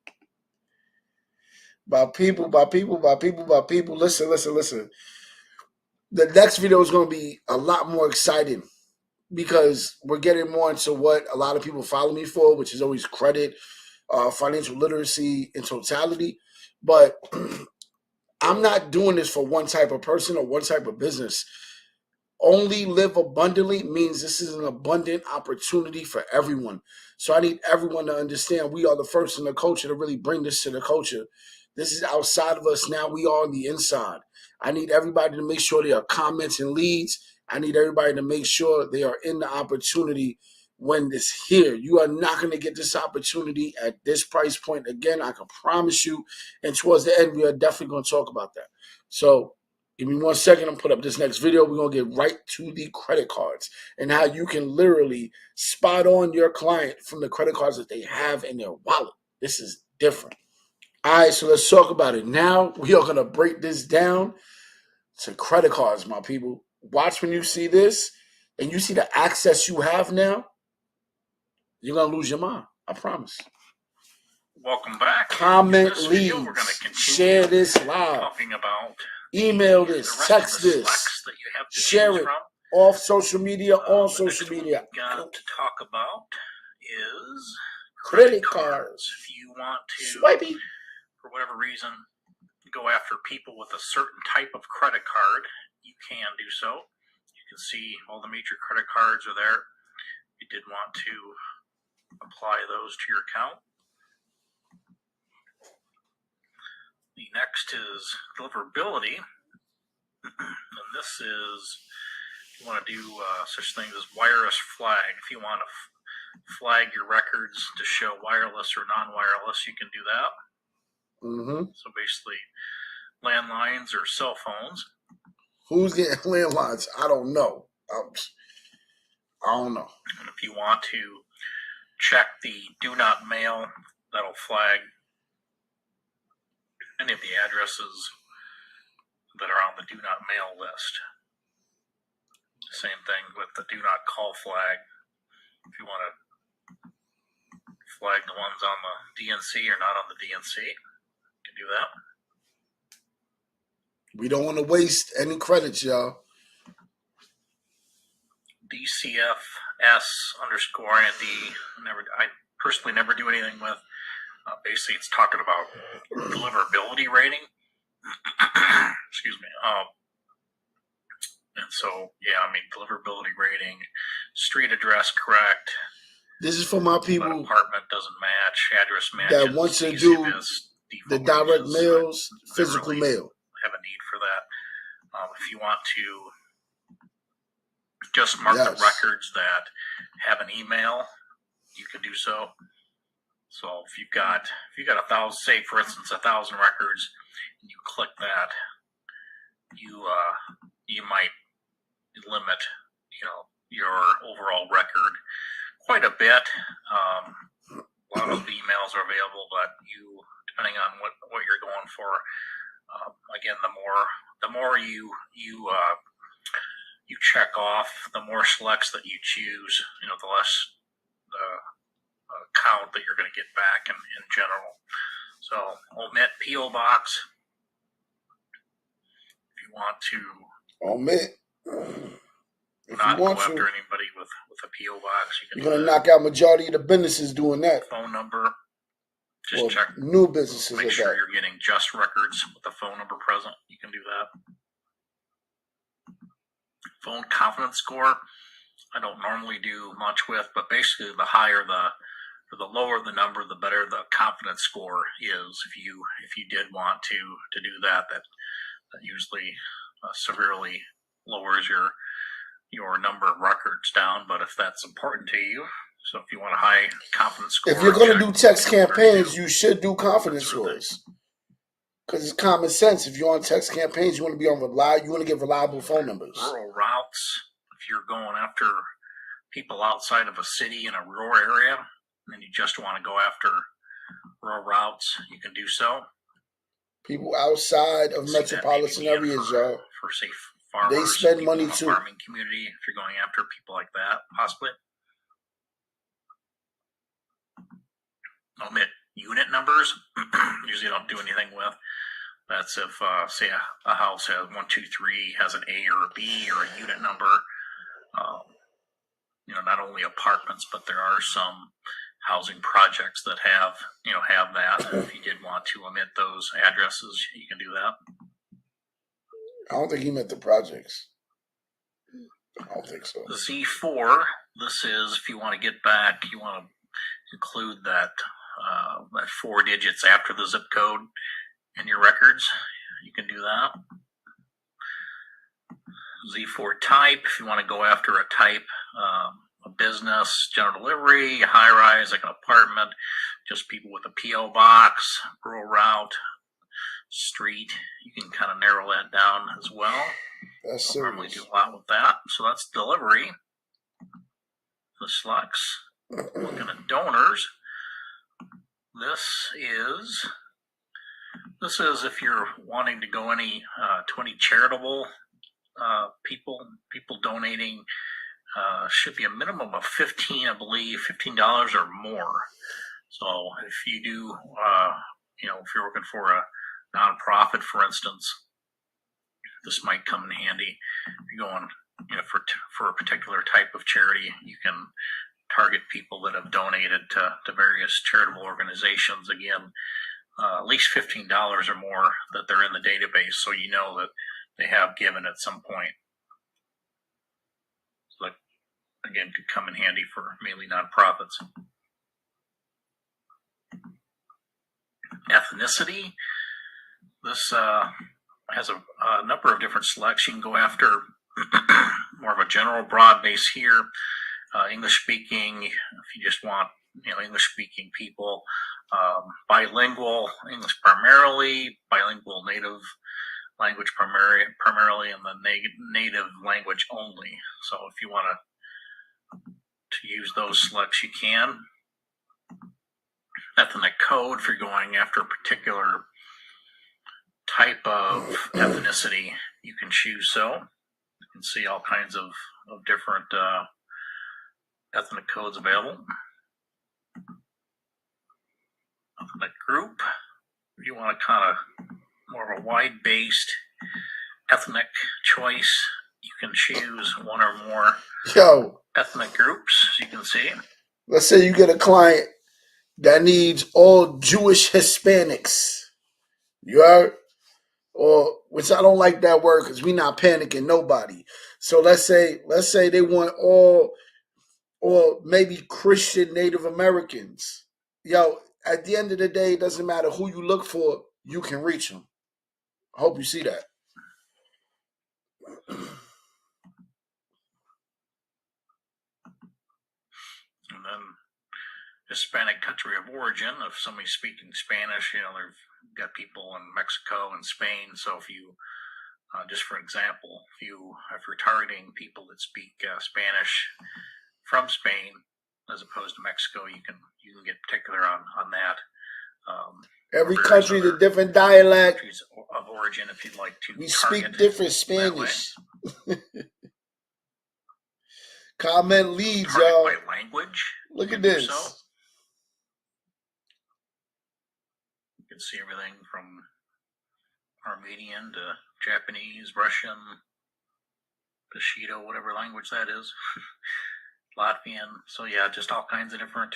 My people. Listen. The next video is going to be a lot more exciting because we're getting more into what a lot of people follow me for, which is always credit, financial literacy in totality. But I'm not doing this for one type of person or one type of business. Only live abundantly means this is an abundant opportunity for everyone. So I need everyone to understand we are the first in the culture to really bring this to the culture. This is outside of us now. We are on the inside. I need everybody to make sure they are comments and leads. I need everybody to make sure they are in the opportunity when it's here. You are not going to get this opportunity at this price point again. I can promise you. And towards the end, we are definitely going to talk about that. So give me 1 second. I'm going to put up this next video. We're going to get right to the credit cards and how you can literally spot on your client from the credit cards that they have in their wallet. This is different. All right, so let's talk about it. Now we are going to break this down to credit cards, my people. Watch when you see this and you see the access you have now, you're going to lose your mind. I promise. Welcome back. Comment, leads, share this live. Talking about email this, text this, that you have to share it off social media, on social media. What we've got to talk about is credit cards. If you want to, swipey, for whatever reason, go after people with a certain type of credit card, you can do so. You can see all the major credit cards are there. You did want to apply those to your account. The next is deliverability. And this is, you want to do such things as wireless flag. If you want to flag your records to show wireless or non-wireless, you can do that. So basically, landlines or cell phones. Who's getting landlines? I don't know. I don't know. And if you want to check the do not mail, that'll flag any of the addresses that are on the do not mail list. Same thing with the do not call flag. If you want to flag the ones on the DNC or not on the DNC, you can do that. We don't want to waste any credits, y'all. DCFS_IND. I personally never do anything with. Basically, it's talking about deliverability rating. Excuse me. And so, deliverability rating, street address correct. This is for my people. But apartment doesn't match, address matches. That wants to do The default direct ranges. mails, I physical really mail. have a need for that. If you want to just mark the records that have an email, you can do so. So if you've got 1,000, say for instance 1,000 records, and you click that, you might limit your overall record quite a bit. A lot of those emails are available, but depending on what you're going for, again, the more you check off, the more selects that you choose, the less count that you're going to get back in general. So omit P.O. box if you want to. Omit. If not go after anybody with a P.O. box. You're going to knock out majority of the businesses doing that. Phone number. Just check. New businesses. Make sure you're getting just records with the phone number present. You can do that. Phone confidence score, I don't normally do much with, but basically the higher the lower the number, the better the confidence score is. If you did want to do that usually severely lowers your number of records down. But if that's important to you, so if you want a high confidence score, if you're going to do text campaigns, you should do confidence scores. Because it's common sense. If you're on text campaigns, you want to be on you want to get reliable phone numbers. Rural routes. If you're going after people outside of a city in a rural area, and you just want to go after rural routes, you can do so. People outside of metropolitan areas, y'all. For safe farmers, they spend money too. Farming community. If you're going after people like that, possibly. Omit unit numbers. Usually don't do anything with. That's if, say, a house has 1, 2, 3, has an A or a B or a unit number. Not only apartments, but there are some housing projects that have that. If you did want to omit those addresses, you can do that. I don't think he meant the projects. I don't think so. Z4, this is if you want to get back, you want to include that 4 digits after the zip code in your records. You can do that. Z4 type, if you want to go after a type, a business, general delivery, high rise, like an apartment, just people with a P.O. box, rural route, street, you can kind of narrow that down as well. That's serious. Normally do a lot with that. So that's delivery. The selects. Looking at donors. This is if you're wanting to go to any charitable people donating. Should be a minimum of 15, I believe, $15 or more. So if you do, if you're working for a nonprofit, for instance, this might come in handy. If you're going, for a particular type of charity, you can target people that have donated to various charitable organizations. Again, at least $15 or more that they're in the database, so you know that they have given at some point. So that, again, could come in handy for mainly nonprofits. Ethnicity. This has a number of different selects. You can go after more of a general broad base here. English speaking, if you just want English speaking people, bilingual, English primarily, bilingual native language primarily, and then native language only. So if you want to use those selects, you can. Ethnic code, if you're going after a particular type of ethnicity, you can choose so. You can see all kinds of different ethnic codes available. Ethnic group, if you want to kind of more of a wide-based ethnic choice, you can choose one or more ethnic groups, as you can see. Let's say you get a client that needs all Jewish Hispanics. You heard? Or, which I don't like that word because we're not panicking nobody. So let's say they want all, or maybe Christian Native Americans. at the end of the day, it doesn't matter who you look for, you can reach them. I hope you see that. And then Hispanic country of origin, if somebody's speaking Spanish, they've got people in Mexico and Spain. So if you, just for example, if you're targeting people that speak Spanish from Spain as opposed to Mexico, you can get particular on that. Every country is a different dialect. Countries of origin, if you'd like to. We speak different Spanish. Comment leads, y'all. By language. Look at this. You can see everything from Armenian to Japanese, Russian, Bushido, whatever language that is, Latvian. So yeah, just all kinds of different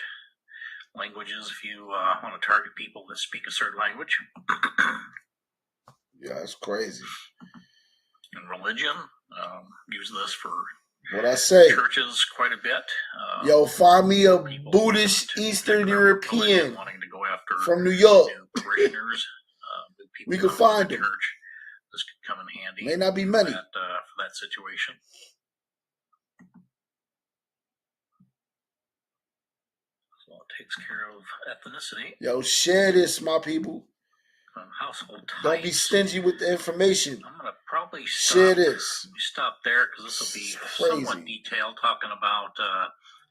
languages if you want to target people that speak a certain language. Yeah, that's crazy. And religion, use this for what I say churches quite a bit. Yo, find me a Buddhist Eastern European wanting to go after from New York. New parishioners, we could find them. Church. This could come in handy. May not be many for that situation. So it takes care of ethnicity. Yo, share this, my people. Household types. Don't be stingy with the information. I'm gonna probably share this. Stop there because this will be somewhat detailed, talking about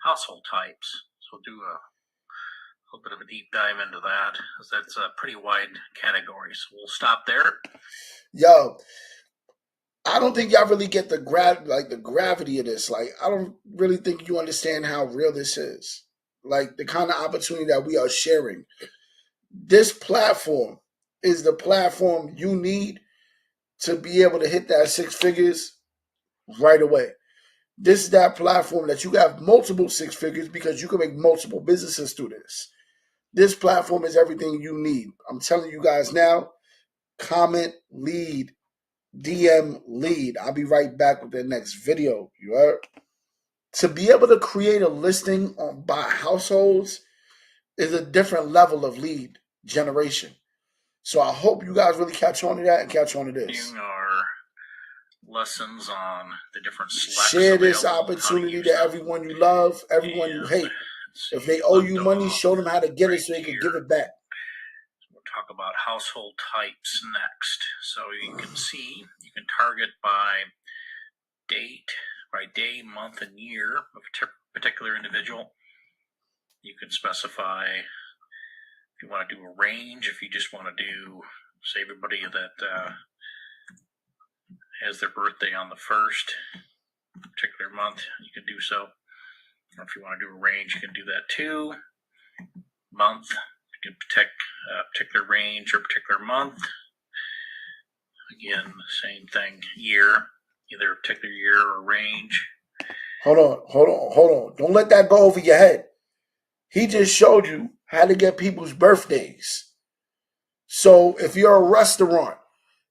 household types. So we'll do a little bit of a deep dive into that, because that's a pretty wide category. So we'll stop there. Yo, I don't think y'all really get the gravity of this. Like, I don't really think you understand how real this is. Like, the kind of opportunity that we are sharing. This platform is the platform you need to be able to hit that 6 figures right away. This is that platform that you have multiple 6 figures because you can make multiple businesses through this. This platform is everything you need. I'm telling you guys now, comment, lead, DM, lead. I'll be right back with the next video. You heard? To be able to create a listing by households is a different level of lead generation. So I hope you guys really catch on to that and catch on to this. Our lessons on the different selects. Share this opportunity to everyone you love, everyone you hate. If they owe you money, show them how to get it so they can give it back. We'll talk about household types next. So you can see, you can target by date, by day, month, and year of a particular individual. You can specify if you want to do a range, if you just want to do, say, everybody that has their birthday on the 1st particular month, you can do so. Or if you want to do a range, you can do that too. Month, you can pick a particular range or particular month. Again, same thing. Year, either a particular year or range. Hold on. Don't let that go over your head. He just showed you how to get people's birthdays. So if you're a restaurant,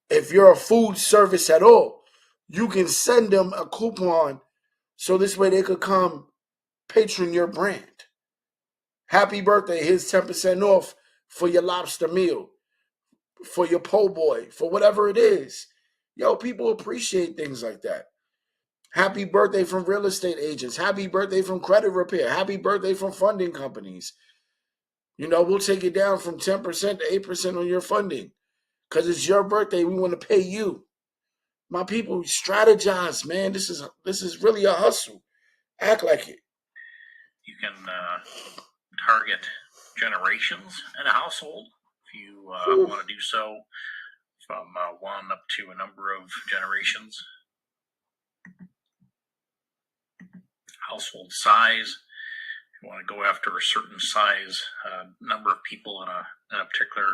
if you're a food service at all, you can send them a coupon so this way they could come patron your brand. Happy birthday, here's 10% off for your lobster meal, for your po' boy, for whatever it is. Yo, people appreciate things like that. Happy birthday from real estate agents. Happy birthday from credit repair. Happy birthday from funding companies. We'll take it down from 10% to 8% on your funding. Because it's your birthday, we want to pay you. My people, strategize, man. This is really a hustle. Act like it. You can target generations in a household if you want to do so, from 1 up to a number of generations. Household size, if you want to go after a certain size number of people in a particular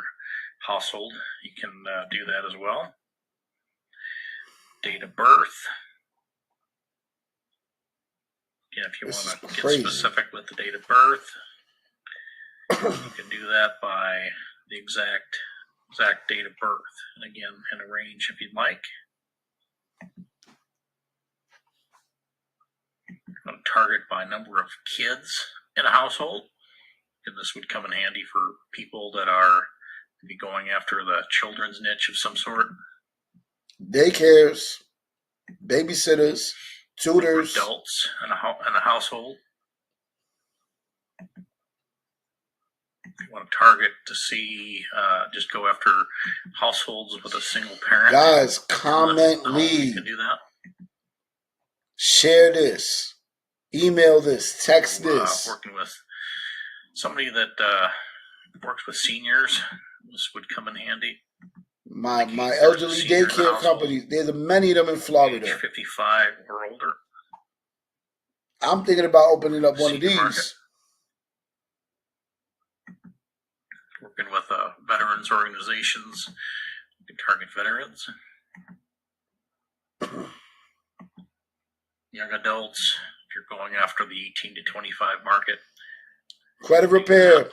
household, you can do that as well. Date of birth. Again, if you want to get specific with the date of birth, you can do that by the exact date of birth. And again, in a range if you'd like. You're going to target by number of kids in a household. And this would come in handy for people that are maybe going after the children's niche of some sort. Daycares, babysitters, tutors. Adults in a household. If you want to target to see, just go after households with a single parent. Guys, comment, lead. You can do that. Share this. Email this. Text this. Working with somebody that works with seniors, this would come in handy. My elderly daycare companies, there's many of them in Florida. Age 55 or older. I'm thinking about opening up one of these. Market. Working with veterans organizations. You can target veterans. Young adults, if you're going after the 18 to 25 market. Credit repair.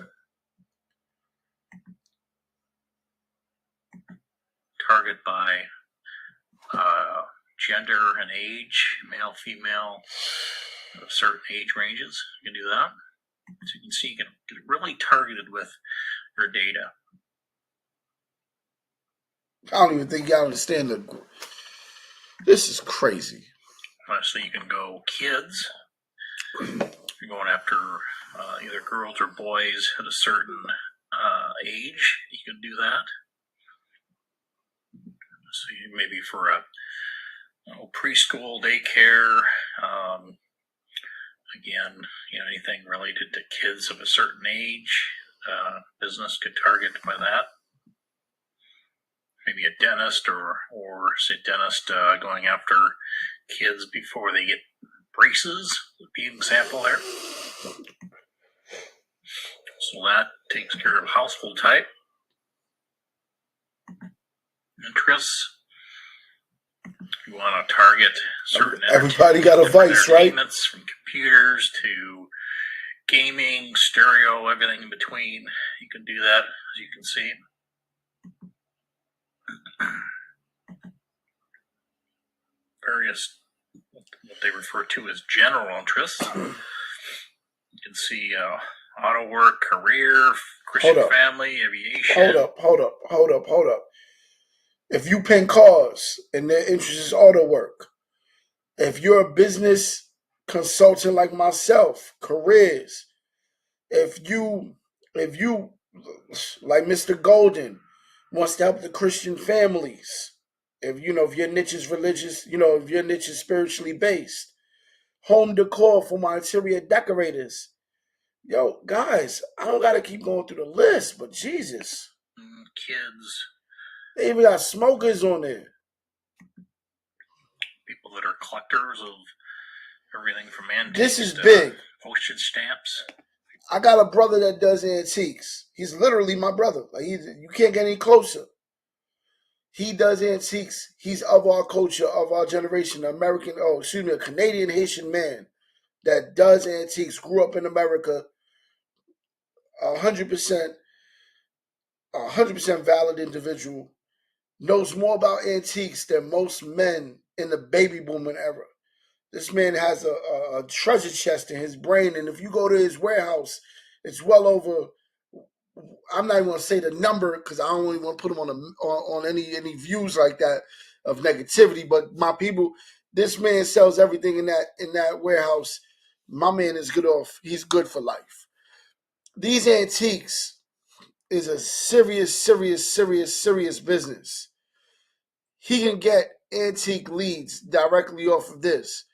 Target by gender and age, male, female, of certain age ranges. You can do that. So you can see you can get really targeted with your data. I don't even think y'all understand this is crazy. So you can go kids. If you're going after either girls or boys at a certain age, you can do that. So you maybe for a preschool, daycare, again, anything related to kids of a certain age, business could target by that. Maybe a dentist or say dentist going after kids before they get braces would be an example there. So that takes care of household type. Interests. You want to target certain. Everybody got a vice, right? From computers to gaming, stereo, everything in between. You can do that, as you can see. Various, what they refer to as general interests. You can see auto work, career, Christian family, aviation. Hold up. If you paint cars and their interest is auto work, if you're a business consultant like myself, careers, if you like Mr. Golden wants to help the Christian families, if your niche is religious, if your niche is spiritually based, home decor for my interior decorators. Yo, guys, I don't gotta keep going through the list, but Jesus. Kids. They even got smokers on there. People that are collectors of everything from antiques. This is big. Postage stamps. I got a brother that does antiques. He's literally my brother. Like you can't get any closer. He does antiques. He's of our culture, of our generation. A Canadian Haitian man that does antiques. Grew up in America. 100% valid individual. Knows more about antiques than most men in the baby booming era. This man has a treasure chest in his brain, and if you go to his warehouse, it's well over. I'm not even going to say the number because I don't even want to put him on any views like that of negativity. But my people, this man sells everything in that warehouse. My man is good off. He's good for life. These antiques is a serious business. He can get antique leads directly off of this.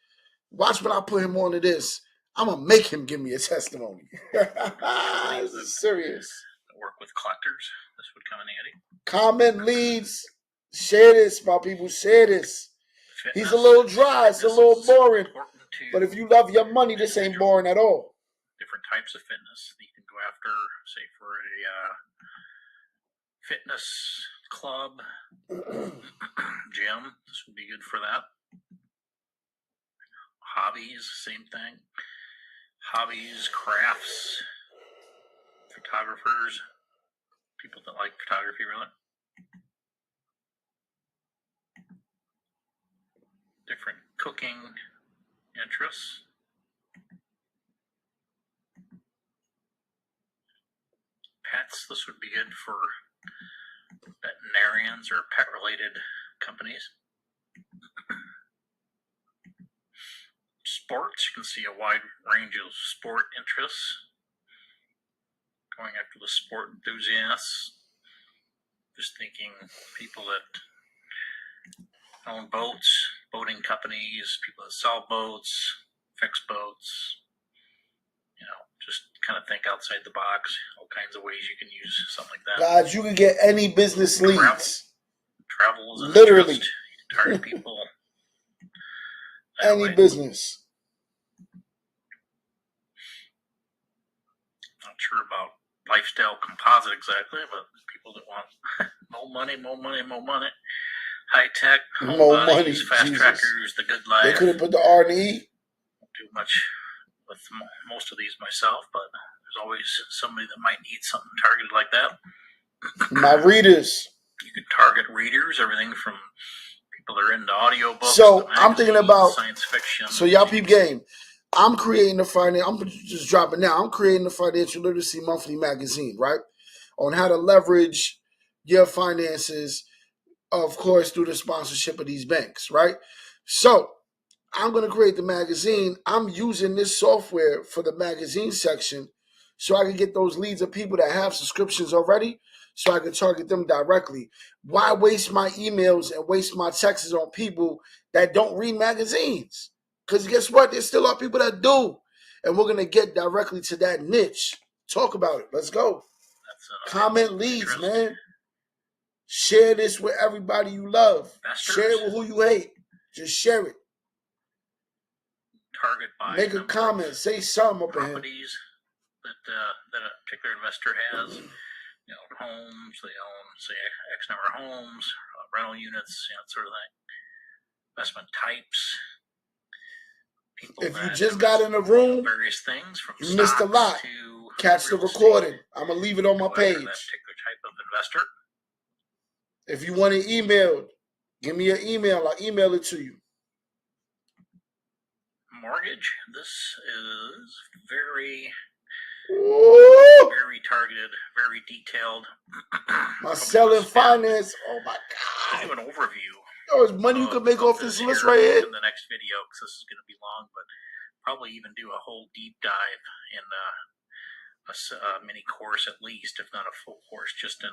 Watch when I put him onto this. I'm going to make him give me a testimony. This is serious. Work with collectors. This would come in handy. Comment leads. Share this, my people. Share this. Fitness. He's a little dry. It's a little boring. But if you love your money, this ain't boring at all. Different types of fitness that you can go after, say, for a fitness club, gym. This would be good for that. Hobbies, same thing. Hobbies, crafts, photographers, people that like photography, really. Different cooking interests. guess this would be good for veterinarians or pet-related companies. Sports, you can see a wide range of sport interests. Going after the sport enthusiasts. Just thinking people that own boats, boating companies, people that sell boats, fix boats. Just kind of think outside the box. All kinds of ways you can use something like that. Guys, you can get any business leads. Travel is an literally interest. You can target people. Any business. Not sure about lifestyle composite exactly, but people that want more money. High tech, home More bodies, money, fast Jesus. trackers, the good life. They could have put the R and E. Don't do much with most of these myself, but there's always somebody that might need something targeted like that. My readers. You can target readers, everything from people that are into audiobooks. So I'm thinking about science fiction. So y'all peep game. I'm creating I'm just dropping now. I'm creating the Financial Literacy Monthly magazine, right? On how to leverage your finances, of course, through the sponsorship of these banks, right? So I'm going to create the magazine. I'm using this software for the magazine section so I can get those leads of people that have subscriptions already so I can target them directly. Why waste my emails and waste my texts on people that don't read magazines? Because guess what? There still are people that do. And we're going to get directly to that niche. Talk about it. Let's go. Comment leads, man. Share this with everybody you love. Share it with who you hate. Just share it. Target by make a comment. Say something up ahead. Properties that a particular investor has. Homes. They own, say, X number of homes, rental units, that sort of thing. Investment types. People if you just got in the room, various things from you missed a lot. Catch the recording. I'm gonna leave it on my page. That particular type of investor. If you want an email, give me your email. I'll email it to you. Mortgage. This is very targeted, very detailed. My selling finance. Oh my God. I'll do an overview. There's money you can make off this list right here. In the next video, because this is going to be long, but probably even do a whole deep dive in a mini course at least, if not a full course, just in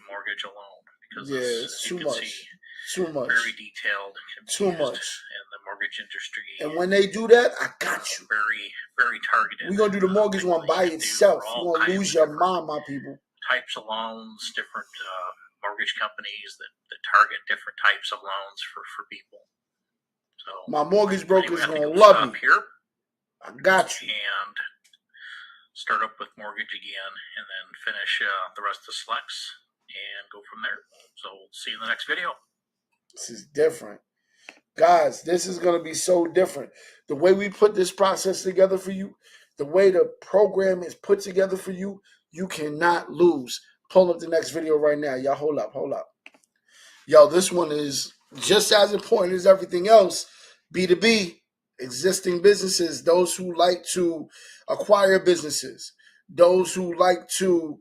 mortgage alone. Because it's too much. Too much. Very detailed. Too much. In the mortgage industry. And when they do that, I got you. Very, very targeted. We're going to do the mortgage one by itself. You're going to lose your mind, my people. Types of loans, different mortgage companies that target different types of loans for people. So my mortgage broker is going to love me. Here. I got you. And start up with mortgage again, and then finish the rest of the selects and go from there. So we'll see you in the next video. This is different. Guys, this is going to be so different. The way we put this process together for you, the way the program is put together for you, you cannot lose. Pull up the next video right now. Y'all, hold up. Yo, this one is just as important as everything else. B2B, existing businesses, those who like to acquire businesses, those who like to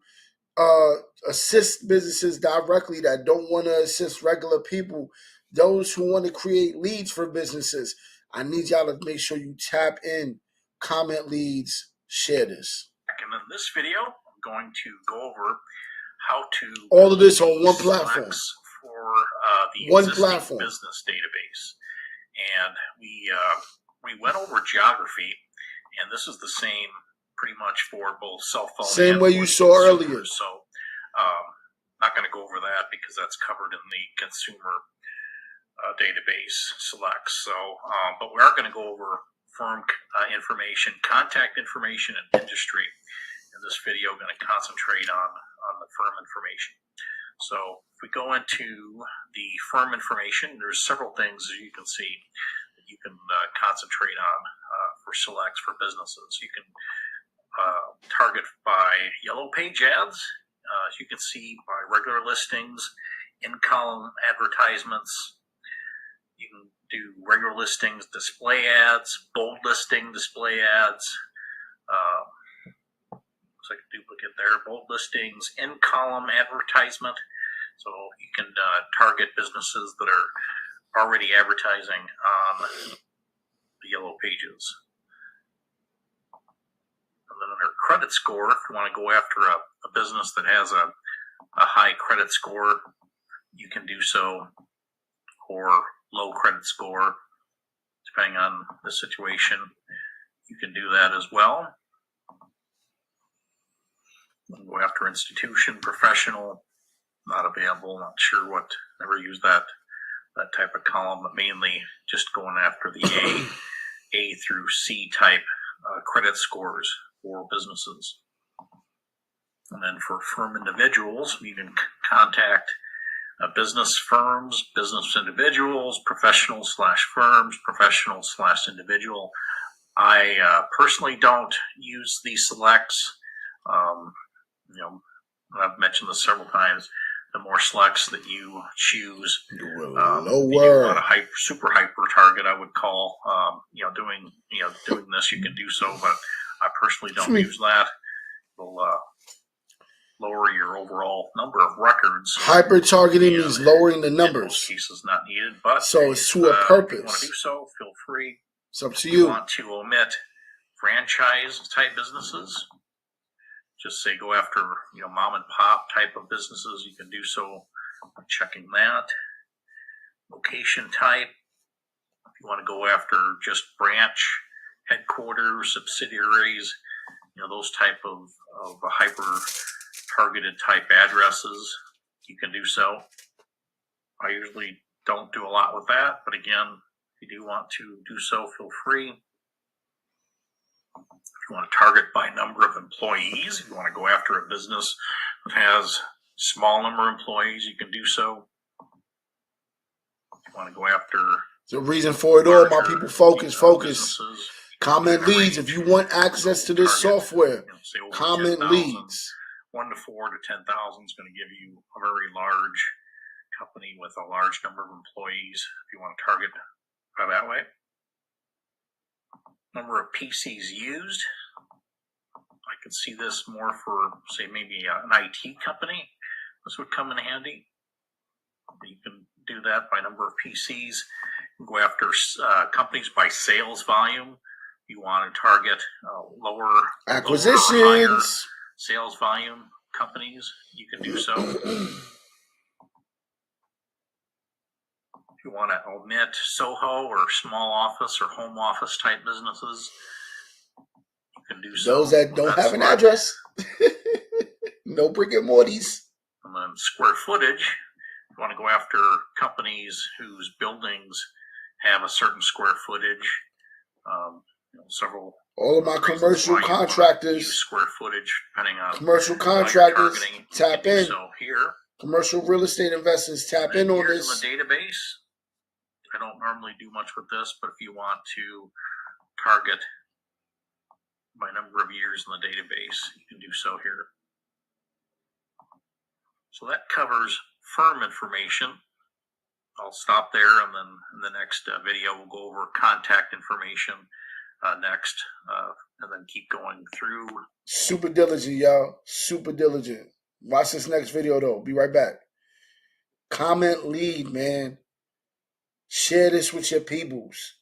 assist businesses directly that don't want to assist regular people, those who want to create leads for businesses. I need y'all to make sure you tap in, comment leads, share this. And in this video, I'm going to go over how to all of this on one platform for the one platform business database. And we went over geography, and this is the same pretty much for both cell phone same way you saw earlier. So not going to go over that because that's covered in the consumer database selects. So but we are going to go over firm information, contact information, and industry. In this video, I'm going to concentrate on the firm information. So if we go into the firm information, there's several things, as you can see, that you can concentrate on for selects for businesses. You can target by yellow page ads, as you can see, by regular listings, in-column advertisements. You can do regular listings, display ads, bold listing, display ads, looks like a duplicate there. Bold listings, in-column advertisement. So you can target businesses that are already advertising on the yellow pages. And then under credit score, if you want to go after a business that has a high credit score, you can do so, or low credit score, depending on the situation. You can do that as well. Go after institution, professional, not available, not sure what, never used that type of column, but mainly just going after the A through C type credit scores for businesses. And then for firm individuals, you can contact business firms, business individuals, professional/firms, professional/individual. I personally don't use these selects. I've mentioned this several times. The more selects that you choose, you want a super hyper target, I would call. Doing this, you can do so, but I personally don't use that. It'll lower your overall number of records. Hyper targeting means lowering the numbers. In most cases, not needed, but so it's to a purpose. If you want to do so, feel free. It's up to you. If you want to omit franchise type businesses, just say go after mom and pop type of businesses. You can do so by checking that. Location type. If you want to go after just branch, headquarters, subsidiaries, those type of hyper targeted type addresses, you can do so. I usually don't do a lot with that, but again, if you do want to do so, feel free. If you want to target by number of employees, if you want to go after a business that has small number of employees, you can do so. If you want to go after the reason for it all, my people, focus. Comment leads if you want access to this software. Comment leads. 1 to 4 to 10,000 is going to give you a very large company with a large number of employees if you want to target by that way. Number of PCs used. I could see this more for, say, maybe an IT company. This would come in handy. You can do that by number of PCs. You can go after companies by sales volume. You want to target lower acquisitions, lower, higher sales volume companies. You can do so. If you want to omit SOHO or small office or home office type businesses, you can do so. Those that don't have an address. No brick and mortars. And then square footage. You want to go after companies whose buildings have a certain square footage. All of my commercial contractors, square footage, depending on commercial contractors, tap in. So here, commercial real estate investors, tap in on this. In the database, I don't normally do much with this, but if you want to target by number of years in the database, you can do so here. So that covers firm information. I'll stop there, and then in the next video, we'll go over contact information next, and then keep going through. Super diligent, y'all. Super diligent. Watch this next video, though. Be right back. Comment lead, man. Share this with your peoples.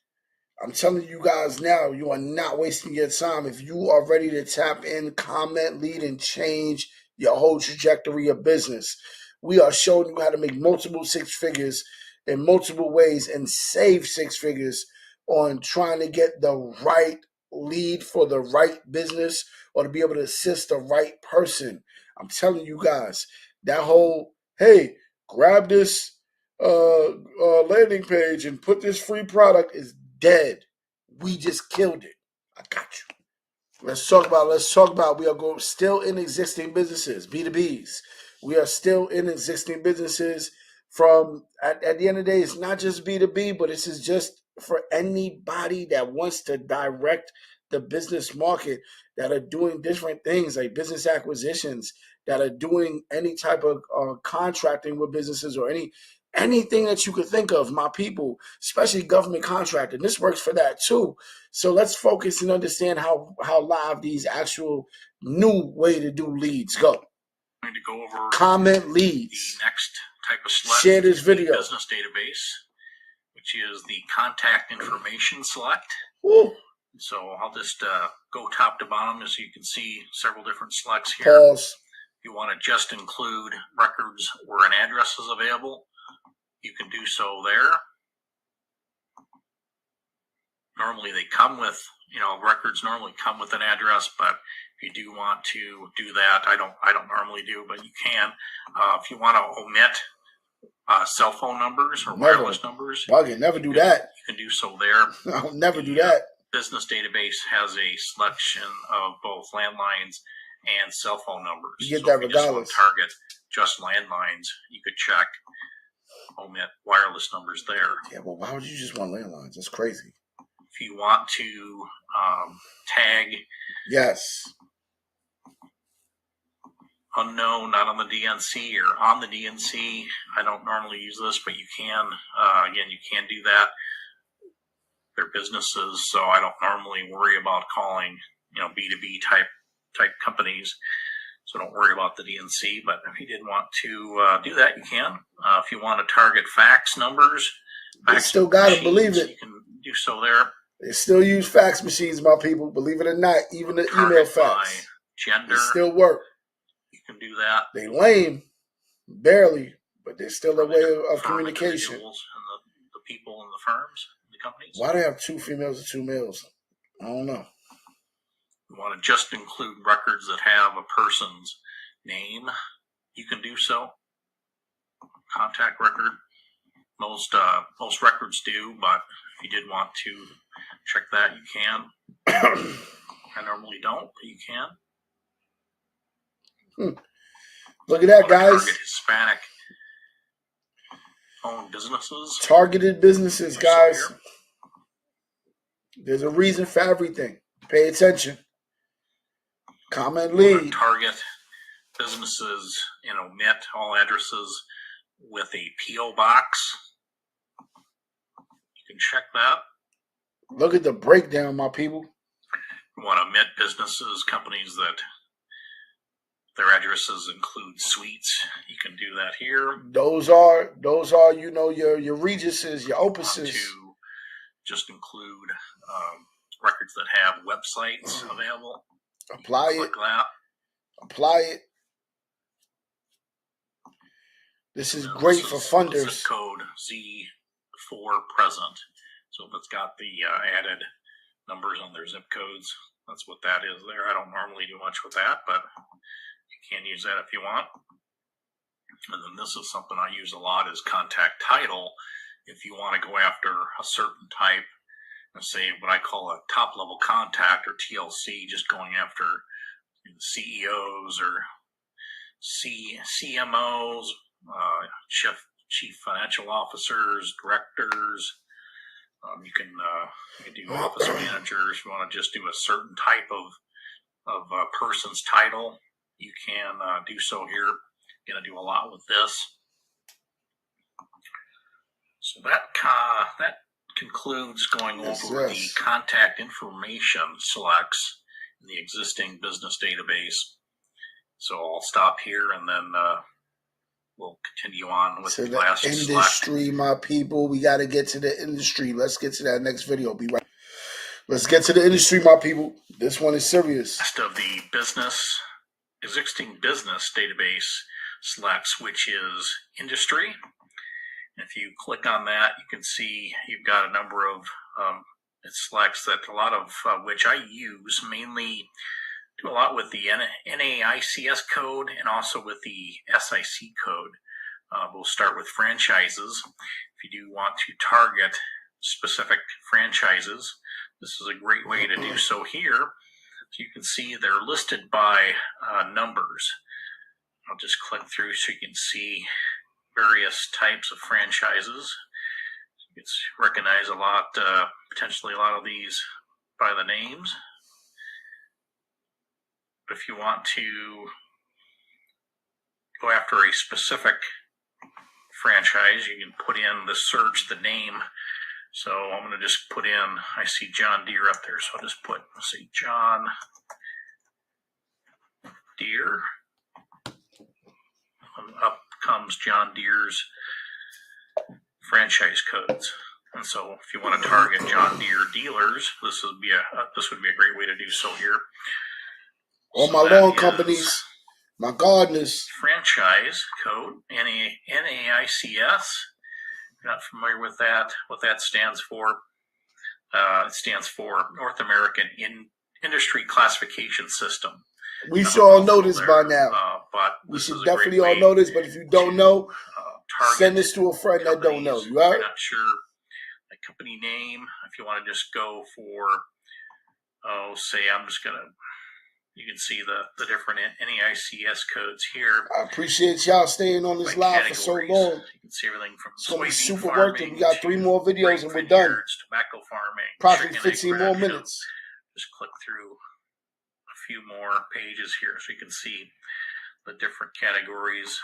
I'm telling you guys now, you are not wasting your time. If you are ready to tap in, comment lead, and change your whole trajectory of business. We are showing you how to make multiple 6 figures in multiple ways and save 6 figures on trying to get the right lead for the right business or to be able to assist the right person. I'm telling you guys, that whole, hey, grab this landing page and put this free product is dead. We just killed it. I got you. Let's talk about we are still in existing businesses, B2Bs. We are still in existing businesses from, at the end of the day, it's not just B2B, but this is just for anybody that wants to direct the business market, that are doing different things like business acquisitions, that are doing any type of contracting with businesses or anything that you could think of, my people, especially government contracting. This works for that too. So let's focus and understand how live these actual new way to do leads go. I'm going to go over comment leads. The next type of select. Share this video. Business database, which is the contact information select. Ooh. So I'll just go top to bottom, as you can see several different selects here. Pause. If you want to just include records where an address is available, you can do so there. Normally they come with, records normally come with an address, but if you do want to do that, I don't normally do, but you can. If you want to omit cell phone numbers or wireless numbers, never do that. You can do so there. I'll never do that. Business database has a selection of both landlines and cell phone numbers. You get that regardless. If you just want to target just landlines, you could check omit wireless numbers there. Yeah, well, why would you just want landlines? That's crazy. If you want to tag unknown, not on the DNC or on the DNC, I don't normally use this, but you can. Again, you can do that. They're businesses, so I don't normally worry about calling, B2B type companies. So don't worry about the DNC. But if you did want to do that, you can. If you want to target fax numbers, you still gotta believe it. You can do so there. They still use fax machines, my people. Believe it or not, even the email fax. By gender, they still work. You can do that. They lame, barely, but they're still a way of communication. And the people in the firms, the companies. Why do they have 2 females and 2 males? I don't know. You want to just include records that have a person's name, you can do so. Contact record. Most records do, but if you did want to check that, you can. I normally don't, but you can. Look at that, guys. Target Hispanic owned businesses. Targeted businesses, guys. There's a reason for everything. Pay attention. Comment lead. Target businesses and omit all addresses with a P.O. box. You can check that. Look at the breakdown, my people. You want to omit businesses, companies that their addresses include suites. You can do that here. Those are your Regises, your Opuses. To just include records that have websites available. Apply it. Click that. Apply it. This is great for funders. Zip code Z4 present. So if it's got the added numbers on their zip codes, that's what that is there. I don't normally do much with that, but you can use that if you want. And then this is something I use a lot, is contact title. If you want to go after a certain type, let's say what I call a top level contact, or TLC, just going after CEOs or CMOs, chief financial officers, directors. You can do office managers. If you want to just do a certain type of a person's title, you can do so here. Going to do a lot with this. So that concludes going over the contact information selects in the existing business database. So I'll stop here, and then we'll continue on with the last industry, my people. We got to get to the industry. Let's get to that next video. Be right. Let's get to the industry, my people. This one is serious. Last of the existing business database selects, which is industry. If you click on that, you can see you've got a number of it selects that, a lot of which I use, mainly do a lot with the NAICS code and also with the SIC code. We'll start with franchises. If you do want to target specific franchises, this is a great way to do so here. So you can see they're listed by numbers. I'll just click through so you can see various types of franchises. You can recognize a lot, potentially a lot of these by the names. But if you want to go after a specific franchise, you can put in the search, the name. So I'm going to just put in, I see John Deere up there, so I'll just put, let's see, John Deere. And up comes John Deere's franchise codes. And so if you want to target John Deere dealers, this would be a great way to do so here. All my lawn companies, my gardeners. Franchise code, NAICS. If you're not familiar with that, what that stands for, it stands for North American Industry Classification System. We should all know this by now. But we should definitely all know this, but if you don't know, send this to a friend that don't know. You right? Not sure the company name. If you want to just go for, say I'm just going to, you can see the different NAICS codes here. I appreciate y'all staying on this live for so long. You can see everything from soybean super farming. Worth it. We got 3 more videos and we're done. Tobacco farming. Probably 15 more minutes. Just click through a few more pages here so you can see the different categories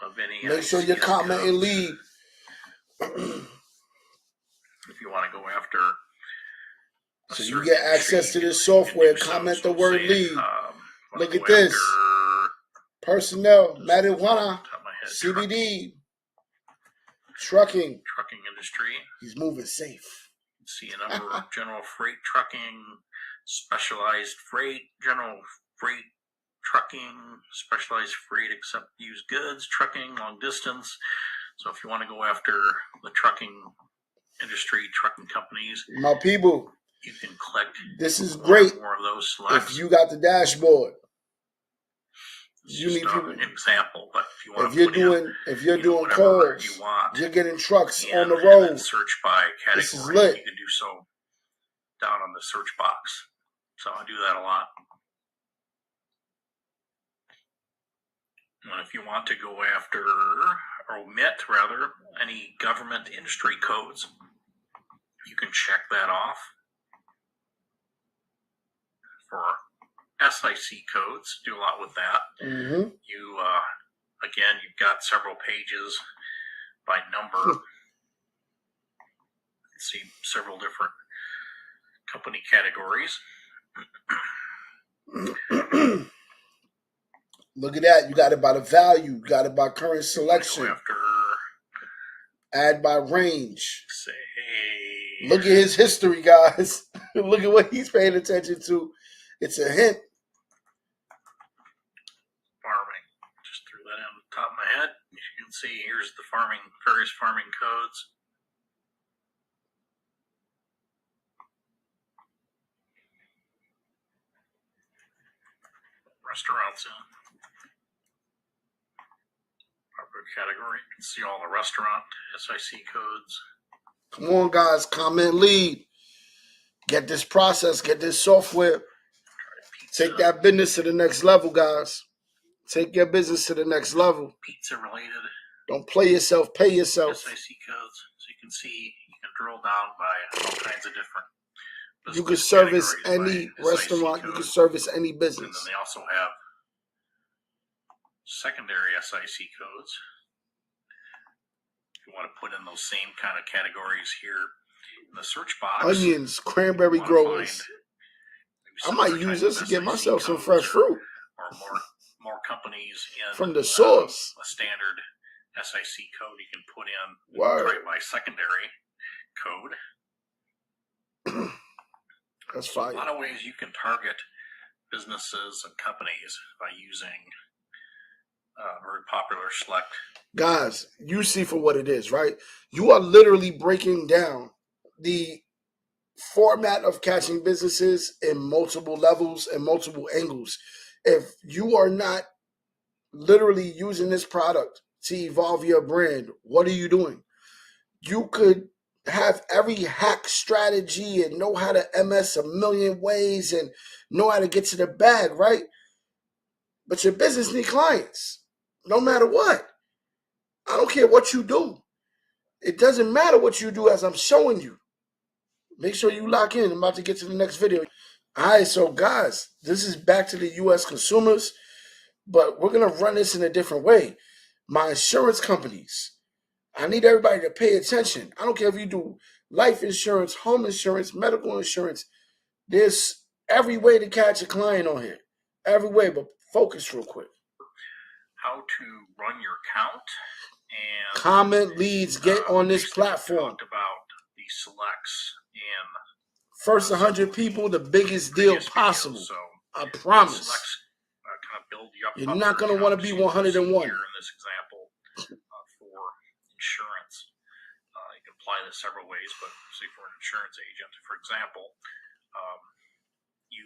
of NAICS. Make sure you comment and lead. If you want to go after, so you get access to this software. Comment the word lead. Look at this. Personnel, marijuana, CBD, trucking industry. He's moving safe. You see a number of general freight trucking, specialized freight, general freight trucking, specialized freight except used goods, trucking, long distance. So if you want to go after the trucking industry, trucking companies, my people, you can click. This is great. More of those selects. If you got the dashboard, you need an example. But if you want if you're doing calls, you're getting trucks on the road. Search by category. This is lit. You can do so down on the search box. So I do that a lot. And if you want to go after, or omit rather, any government industry codes, you can check that off. For SIC codes, do a lot with that. Mm-hmm. You, again, you've got several pages by number. See several different company categories. Look at that. You got it by the value. You got it by current selection. Add by range. Look at his history, guys. Look at what he's paying attention to. It's a hint. Farming. Just threw that on the top of my head. As you can see, here's the various farming codes. Restaurants in. Category. You can see all the restaurant SIC codes. Come on, guys. Comment, lead. Get this process. Get this software. Take that business to the next level, guys. Take your business to the next level. Pizza related. Don't play yourself. Pay yourself. SIC codes. So you can see, you can drill down by all kinds of different. You can service any restaurant. You can service any business. And then they also have secondary SIC codes. If you want to put in those same kind of categories here in the search box. Onions, cranberry growers. I might use this to get myself some fresh fruit. Or more companies in from the source. A standard SIC code you can put in right by secondary code. That's fine. A lot of ways you can target businesses and companies by using very popular select. Guys, you see for what it is, right? You are literally breaking down the format of catching businesses in multiple levels and multiple angles. If you are not literally using this product to evolve your brand, what are you doing? You could have every hack strategy and know how to MS a million ways and know how to get to the bag, right? But your business needs clients, no matter what. I don't care what you do. It doesn't matter what you do as I'm showing you. Make sure you lock in. I'm about to get to the next video. All right, so guys, this is back to the U.S. consumers, but we're going to run this in a different way. My insurance companies. I need everybody to pay attention. I don't care if you do life insurance, home insurance, medical insurance. There's every way to catch a client on here. Every way, but focus real quick. How to run your account and comment, leads, get on this platform. We talked about the selects in first 100 people, the biggest deal possible. So I promise. Selects kind of build you up. You're not going to want to be 101. Here in this example for insurance, you can apply this several ways, but say for an insurance agent, for example, you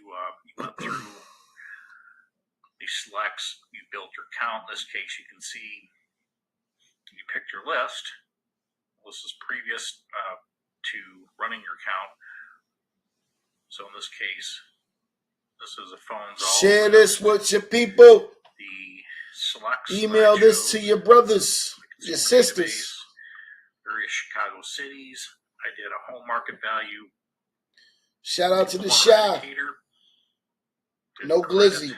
went through the selects, you built your account. In this case, you can see you picked your list. This is previous to running your account. So in this case, this is a phone call. Share this with your people. The selects. Email this to your brothers, your sisters. Various Chicago cities. I did a home market value. Shout out to the Chi. No glizzy.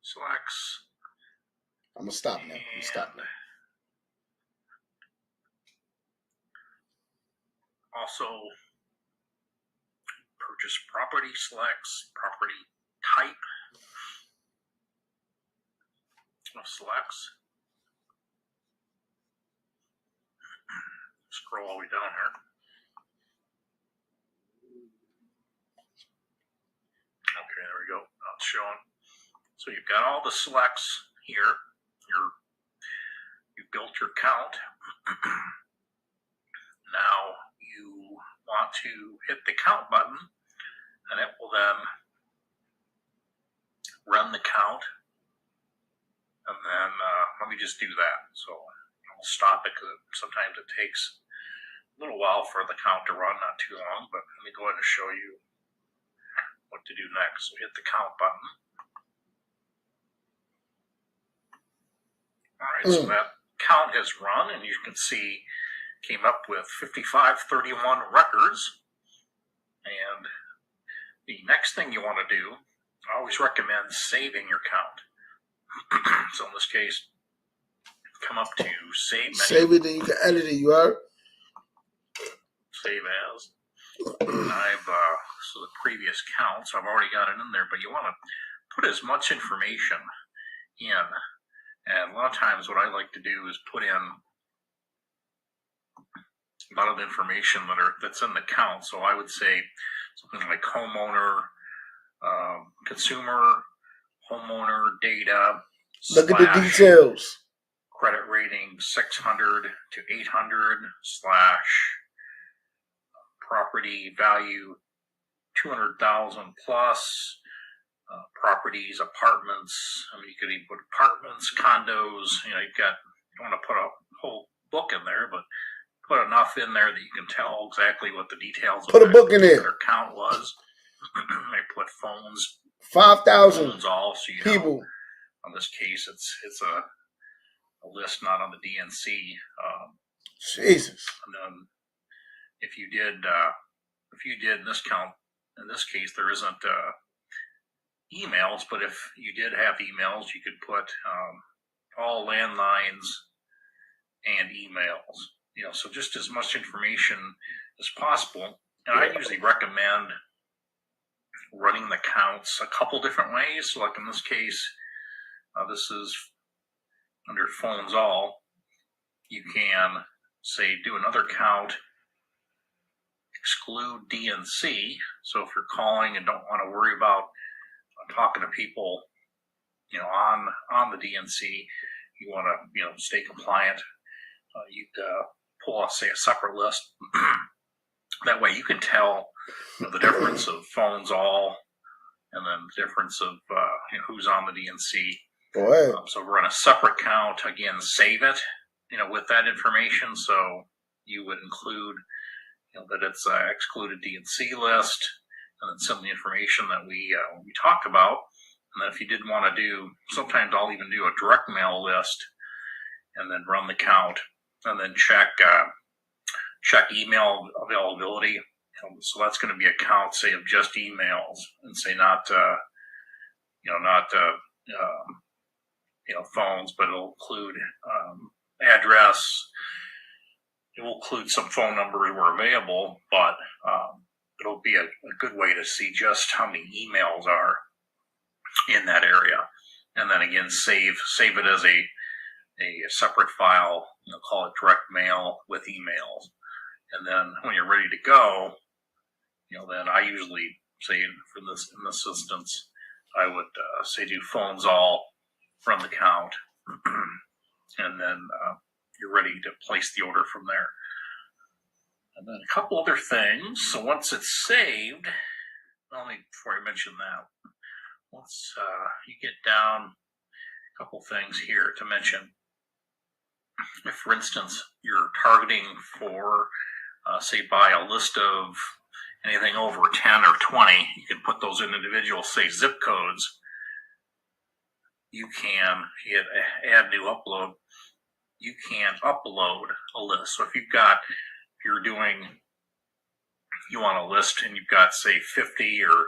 Selects. I'm going to stop now. Also, purchase property selects, property type of selects. Scroll all the way down here. Okay, there we go. Now it's showing. So you've got all the selects here. You've built your account. Now you want to hit the count button, and it will then run the count. And then let me just do that. So I'll stop it because sometimes it takes a little while for the count to run, not too long. But let me go ahead and show you what to do next. So hit the count button. All right, so that count has run, and you can see came up with 5531 records. And the next thing you want to do, I always recommend saving your count. So in this case, come up to save menu. Save it, then you can edit it, you heard? Save as. I've so the previous counts, I've already got it in there, but you want to put as much information in. And a lot of times what I like to do is put in a lot of the information that's in the count. So I would say something like homeowner, consumer, homeowner data. Look at the details. Credit rating 600 to 800 slash property value 200,000 plus. Properties, apartments. I mean, you could even put apartments, condos. You don't want to put a whole book in there, but put enough in there that you can tell exactly what the details of a book in there. Their count was. They put phones. 5,000 phones all, so you people. In this case, it's a list not on the DNC. Jesus. And then if you did in this count, in this case, there isn't emails, but if you did have emails, you could put all landlines and emails. So just as much information as possible. And I usually recommend running the counts a couple different ways. So like in this case, this is under phones all. You can say do another count, exclude DNC. So if you're calling and don't want to worry about talking to people, on the DNC, you want to, stay compliant. You'd pull off, say, a separate list. That way, you can tell the difference of phones all, and then the difference of who's on the DNC. So run a separate count again. Save it, with that information. So you would include, that it's excluded DNC list. And then some of the information that we talked about. And then if you did want to do, sometimes I'll even do a direct mail list and then run the count and then check email availability. So that's going to be a count, say, of just emails and say not phones, but it'll include address. It will include some phone numbers where available, but it'll be a good way to see just how many emails are in that area. And then again, save it as a separate file, call it direct mail with emails. And then when you're ready to go, then I usually say in this instance, I would say do phones all from the count, and then you're ready to place the order from there. And then a couple other things. So once it's saved, before I mention that, once you get down, a couple things here to mention. If, for instance, you're targeting for, say, by a list of anything over 10 or 20, you can put those in individual, say, zip codes. You can hit add new upload. You can upload a list. So if you want a list and you've got, say, 50 or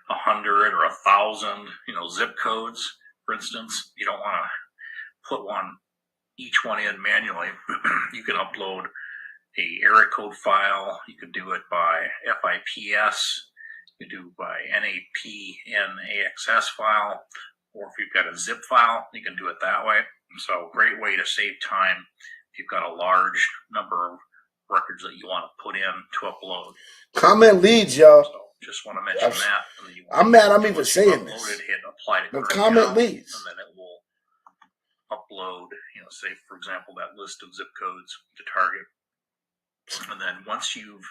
100 or 1,000, zip codes, for instance, you don't want to put each one in manually. You can upload a area code file. You could do it by FIPS. You can do it by NAPNAXS file, or if you've got a zip file, you can do it that way. So great way to save time if you've got a large number of records that you want to put in to upload. Comment leads, y'all. So just want to mention that. I'm mad I'm even saying this. Hit apply to but comment leads. And then it will upload, say, for example, that list of zip codes to target. And then once you've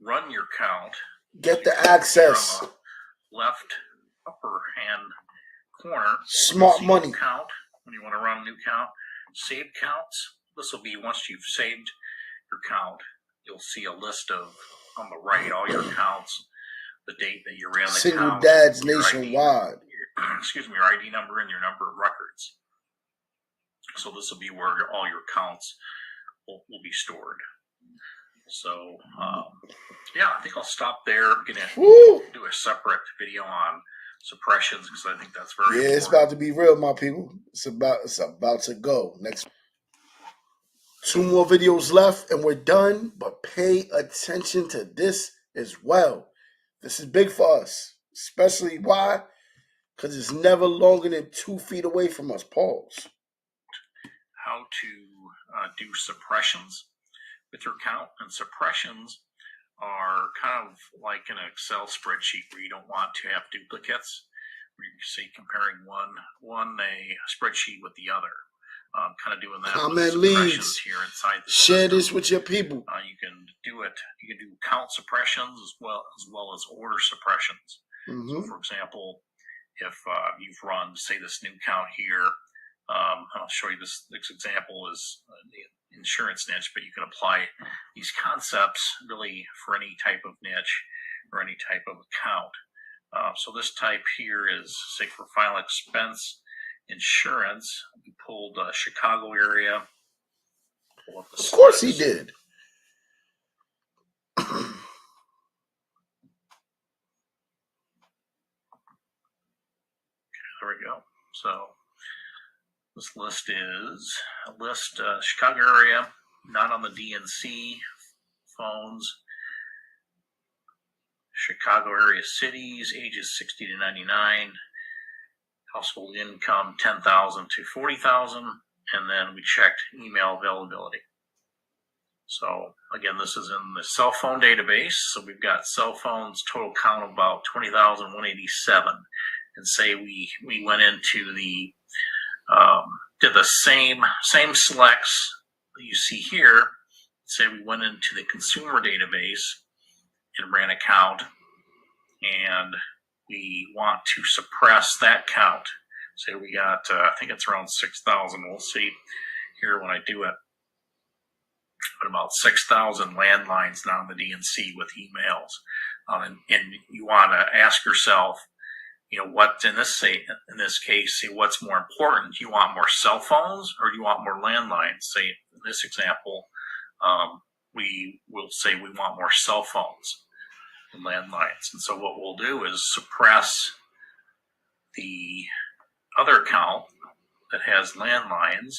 run your count, get the access. On the left upper hand corner, smart money count. When you want to run a new count, save counts. This will be once you've saved your count, you'll see a list of, on the right, all your counts, the date that you ran the single count, dads nationwide. Your ID number and your number of records. So this will be where all your counts will be stored. So, I think I'll stop there. Do a separate video on suppressions because I think that's very important. It's about to be real, my people. It's about to go. Next 2 more videos left and we're done, but pay attention to this as well. This is big for us, especially why? Because it's never longer than 2 feet away from us. Pause. How to do suppressions with your count. And suppressions are kind of like an Excel spreadsheet where you don't want to have duplicates. Where you say comparing one a spreadsheet with the other. Kind of doing that. Comment leads here inside the share system. this with your people. You can do it. You can do count suppressions as well as order suppressions. So, for example, if you've run, say, this new count here, I'll show you this example is the insurance niche, but you can apply these concepts really for any type of niche or any type of account. So this type here is, say, for final expense insurance. We pulled Chicago area. Of course he did. There we go. So this list is a list, Chicago area, not on the DNC phones. Chicago area cities, ages 60 to 99. Household income 10,000 to 40,000. And then we checked email availability. So again, this is in the cell phone database. So we've got cell phones, total count of about 20,187. And say we went into the, did the same selects that you see here. Say we went into the consumer database and ran a count, and we want to suppress that count. Say we got, I think it's around 6,000. We'll see here when I do it. But about 6,000 landlines now in the DNC with emails. And you want to ask yourself, what in this case, say what's more important? Do you want more cell phones or do you want more landlines? Say in this example, we will say we want more cell phones and landlines. And so what we'll do is suppress the other count that has landlines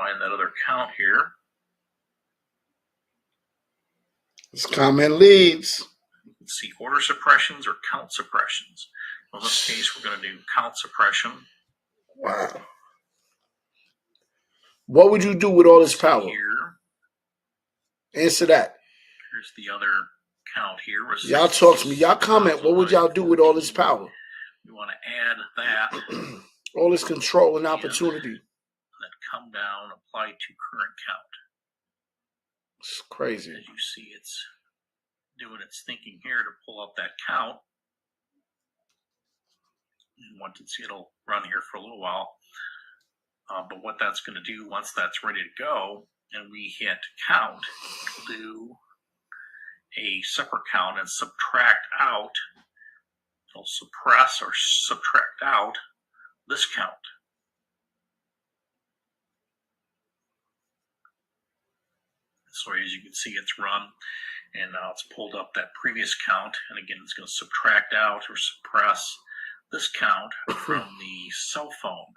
find that other count here. It's comment leads. You can see order suppressions or count suppressions. In this case, we're going to do count suppression. Wow. What would you do with all this power? Here. Answer that. Here's the other count here. Y'all talk to me. Y'all comment. What would y'all do with all this power? We want to add that. All this control and opportunity. Then come down, apply to current count. It's crazy. As you see, it's doing its thinking here to pull up that count. And once it'll run here for a little while. But what that's going to do once that's ready to go, and we hit count, it'll do a separate count and subtract out. It'll suppress or subtract out this count. So as you can see, it's run, and now it's pulled up that previous count, and again, it's going to subtract out or suppress this count from the cell phone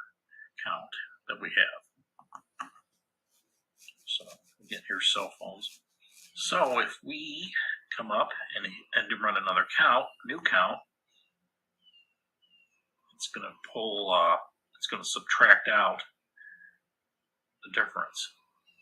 count that we have. So again, here's cell phones. So if we come up and do run another count, new count, it's going to pull, it's going to subtract out the difference.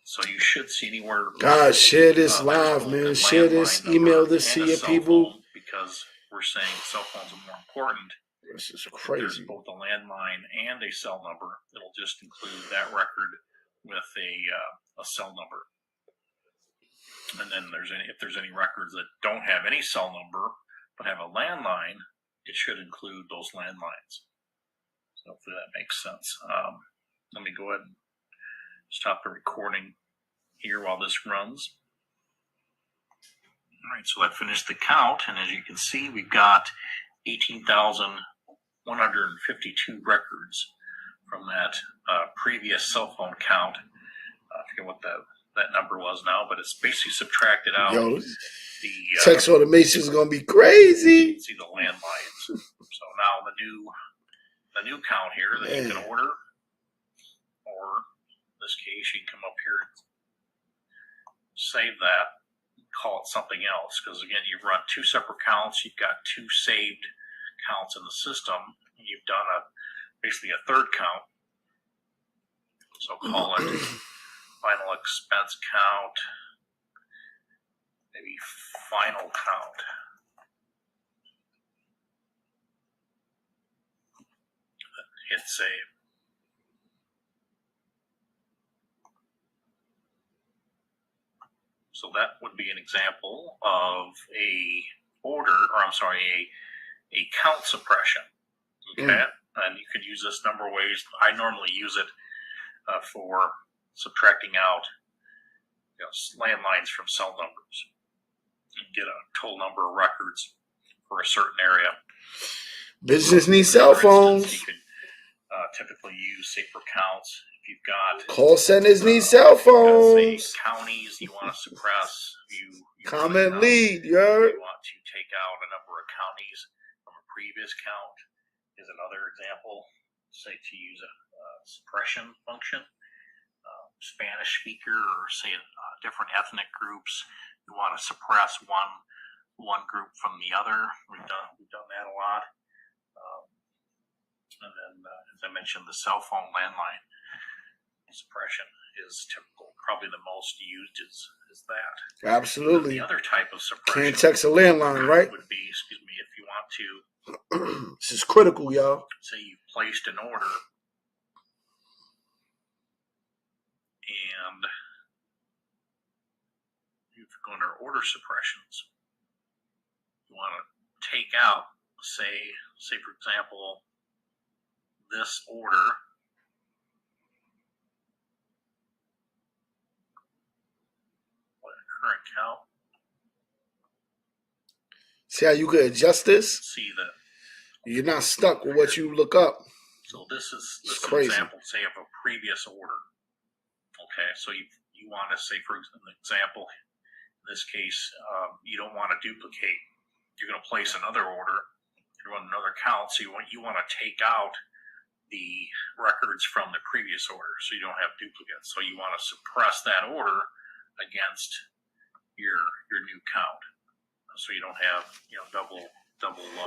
So you should see anywhere. God, share this live, man. Share this, email this to your people. Because we're saying cell phones are more important. This is crazy. There's both a landline and a cell number. It'll just include that record with a cell number. And then if there's any records that don't have any cell number but have a landline, it should include those landlines. So hopefully that makes sense. Let me go ahead and stop the recording here while this runs. All right, so that finished the count, and as you can see, we've got 18,152 records from that previous cell phone count. I forget what that number was now, but it's basically subtracted out. Yo, the text automation is going to be crazy. See the landlines. So now the new count here that you can order, or in this case, you can come up here and save that, call it something else, because again, you've run two separate counts, you've got two saved counts in the system, and you've done basically a third count. So call it final expense count, maybe final count. Hit save. So that would be an example of a count suppression. Okay, and you could use this a number of ways. I normally use it for subtracting out landlines from cell numbers. You get a total number of records for a certain area. Business needs cell phones. You could typically use, say, for counts. If you've got call centers need cell phones. Say, counties you want to suppress. You comment lead. You want to take out a number of counties from a previous count. Is another example. Say to use a suppression function. Spanish speaker, or say different ethnic groups. You want to suppress one group from the other. We've done that a lot. And then, as I mentioned, the cell phone landline suppression is typical. Probably the most used is that. Absolutely. The other type of suppression can't text a landline, right? Would be, if you want to. This is critical, y'all. Say you've placed an order, and you've gone to order suppressions. You want to take out, say for example, this order. Current count. See how you could adjust this? See that you're not stuck with what you look up. So this is an example, say, of a previous order. Okay, so you want to say, for example, in this case, you don't want to duplicate. You're going to place another order, you run another count, so you want to take out the records from the previous order, so you don't have duplicates. So you want to suppress that order against your new count, so you don't have double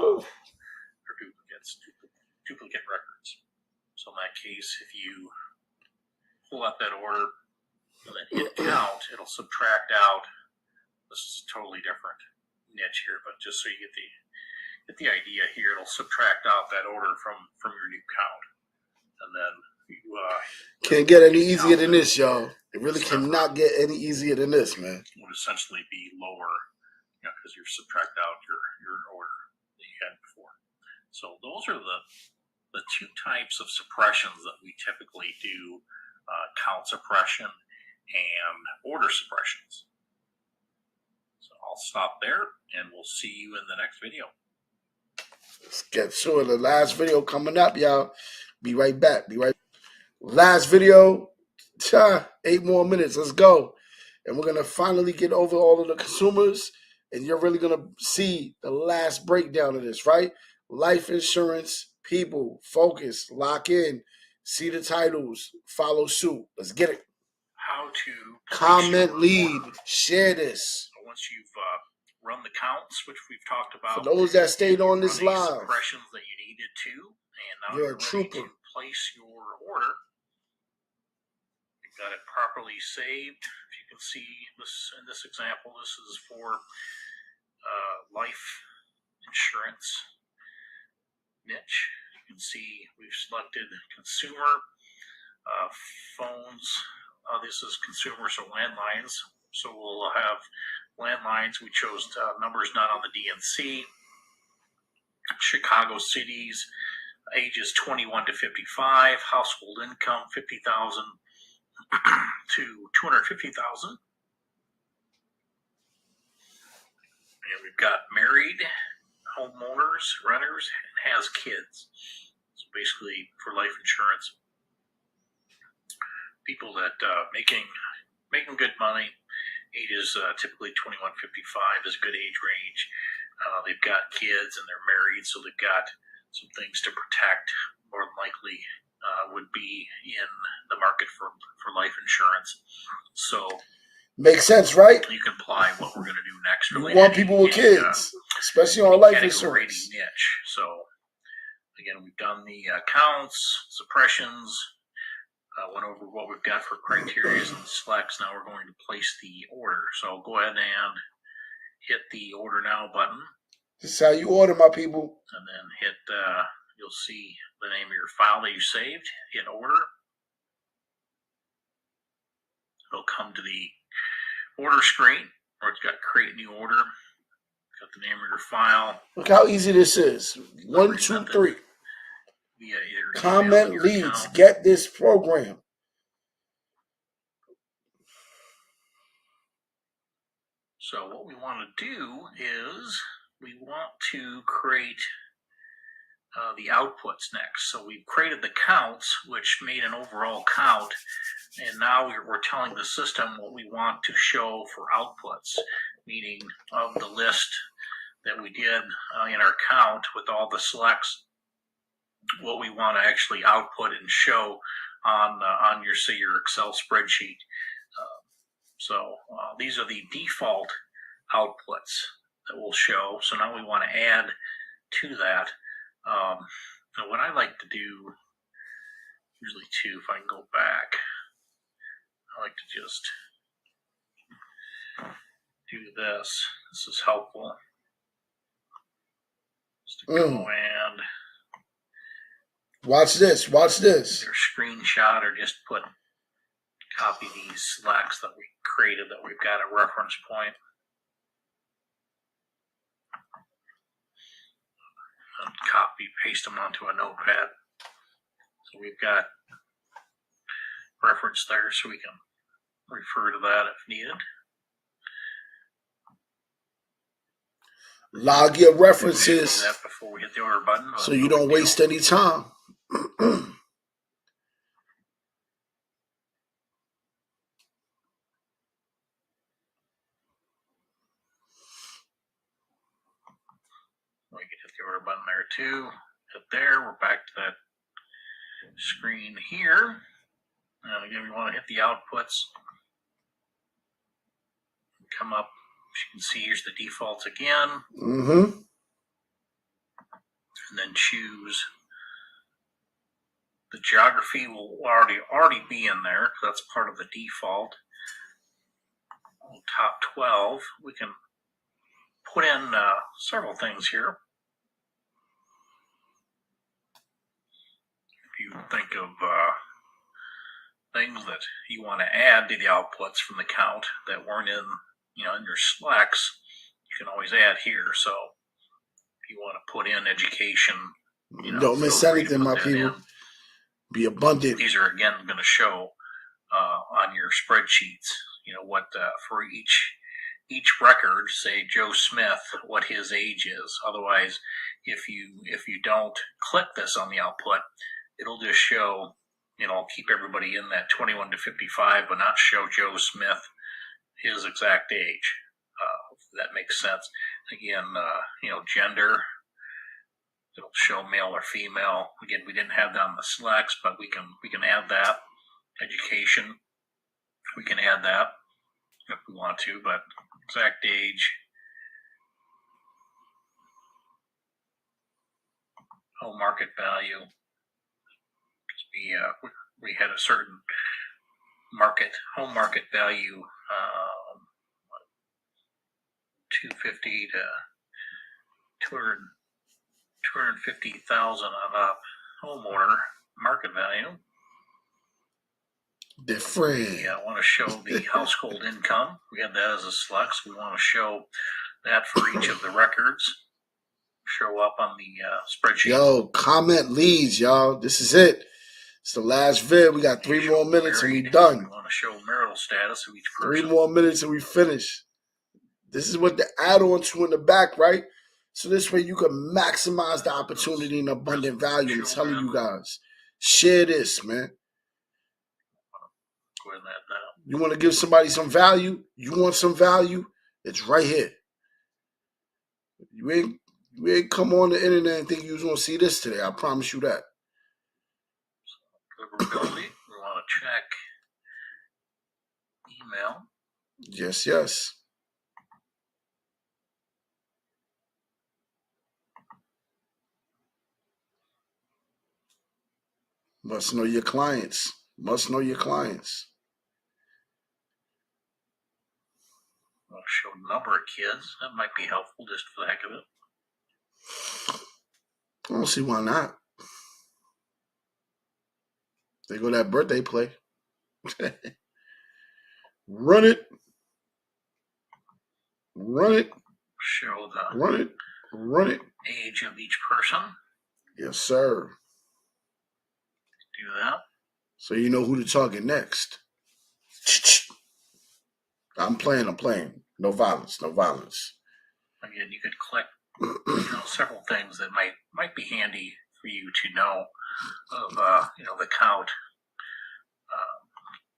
or duplicate records. So in that case, if you pull up that order and then hit count, it'll subtract out. This is a totally different niche here, but just so you get the idea here, it'll subtract out that order from your new count, and then you can't get any easier than this, y'all. It really cannot get any easier than this, man. It would essentially be lower, because you're subtract out your order that you had before. So those are the two types of suppressions that we typically do: count suppression and order suppressions. So I'll stop there, and we'll see you in the next video. Let's get to it. The last video coming up, y'all. Be right back. Last video. 8 more minutes. Let's go. And we're going to finally get over all of the consumers. And you're really going to see the last breakdown of this, right? Life insurance, people, focus, lock in, see the titles, follow suit. Let's get it. How to comment, lead, share this. Once you've run the counts, which we've talked about, for those that stayed on this live, suppressions that you needed to, and now you're you're a trooper. ready to place your order. You've got it properly saved. If you can see this in this example, this is for life insurance niche. You can see we've selected consumer phones. This is consumer, so landlines. So we'll have landlines. We chose numbers not on the DNC. Chicago cities, ages 21 to 55, household income 50,000 to 250,000. And we've got married, homeowners, renters, and has kids. So basically, for life insurance, people that making good money. Ages typically 21 to 55 is a good age range. They've got kids and they're married, so they've got some things to protect. More than likely would be in the market for life insurance. So makes sense, right? You can apply what we're going to do next. You want people with kids, especially on life insurance. Niche. So again, we've done the counts, suppressions. Went over what we've got for criteria and selects. Now we're going to place the order. So I'll go ahead and hit the order now button. This is how you order, my people. And then hit, you'll see the name of your file that you saved. Hit order. It'll come to the order screen where it's got create new order. Got the name of your file. Look how easy this is. 1, 2, 3. Via either comment, leads, get this program. So what we want to do is we want to create the outputs next. So we've created the counts, which made an overall count, and now we're telling the system what we want to show for outputs, meaning of the list that we did in our count with all the selects, what we want to actually output and show on your, say, your Excel spreadsheet. So these are the default outputs that we'll show. So now we want to add to that. And what I like to do, usually too, if I can go back, I like to just do this. This is helpful. Just to go and watch this. Watch this. Either screenshot or just copy these selects that we created that we've got a reference point. And copy, paste them onto a notepad. So we've got reference there so we can refer to that if needed. Log your references that before we hit the order button, so you don't waste any time. We can hit the order button there too. Hit there. We're back to that screen here. And again, we want to hit the outputs. Come up. As you can see, here's the defaults again. And then choose. The geography will already be in there because that's part of the default. Top 12. We can put in several things here. If you think of things that you want to add to the outputs from the count that weren't in, in your selects, you can always add here. So if you want to put in education, don't miss anything, my people. Be abundant. These are again going to show on your spreadsheets. What for each record, say Joe Smith, what his age is. Otherwise, if you don't click this on the output, it'll just show, keep everybody in that 21 to 55, but not show Joe Smith his exact age. If that makes sense. Again, gender, it'll show male or female. Again, we didn't have that on the selects, but we can add that. Education, we can add that if we want to, but exact age. Home market value. We had a certain home market value, 250 to 250,000 on a homeowner market value. Different. We want to show the household income. We have that as a select. So we want to show that for each of the records. Show up on the spreadsheet. Yo, comment leads, y'all. This is it. It's the last vid. We got 3 more minutes and we done. We want to show marital status of each person. 3 more minutes and we finish. This is what the add-on to in the back, right? So this way you can maximize the opportunity and abundant value. I'm telling you guys. Share this, man. Go ahead and add that. You want to give somebody some value? You want some value? It's right here. You ain't come on the internet and think you was going to see this today. I promise you that. Deliverability. We want to check email. Yes. Must know your clients. Must know your clients. I'll show number of kids. That might be helpful just for the heck of it. I don't see why not. There go that birthday play. Run it. Show the run it. age of each person. Yes, sir. Do that. So you know who to target next. I'm playing. No violence. Again, you could click several things that might be handy for you to know of the count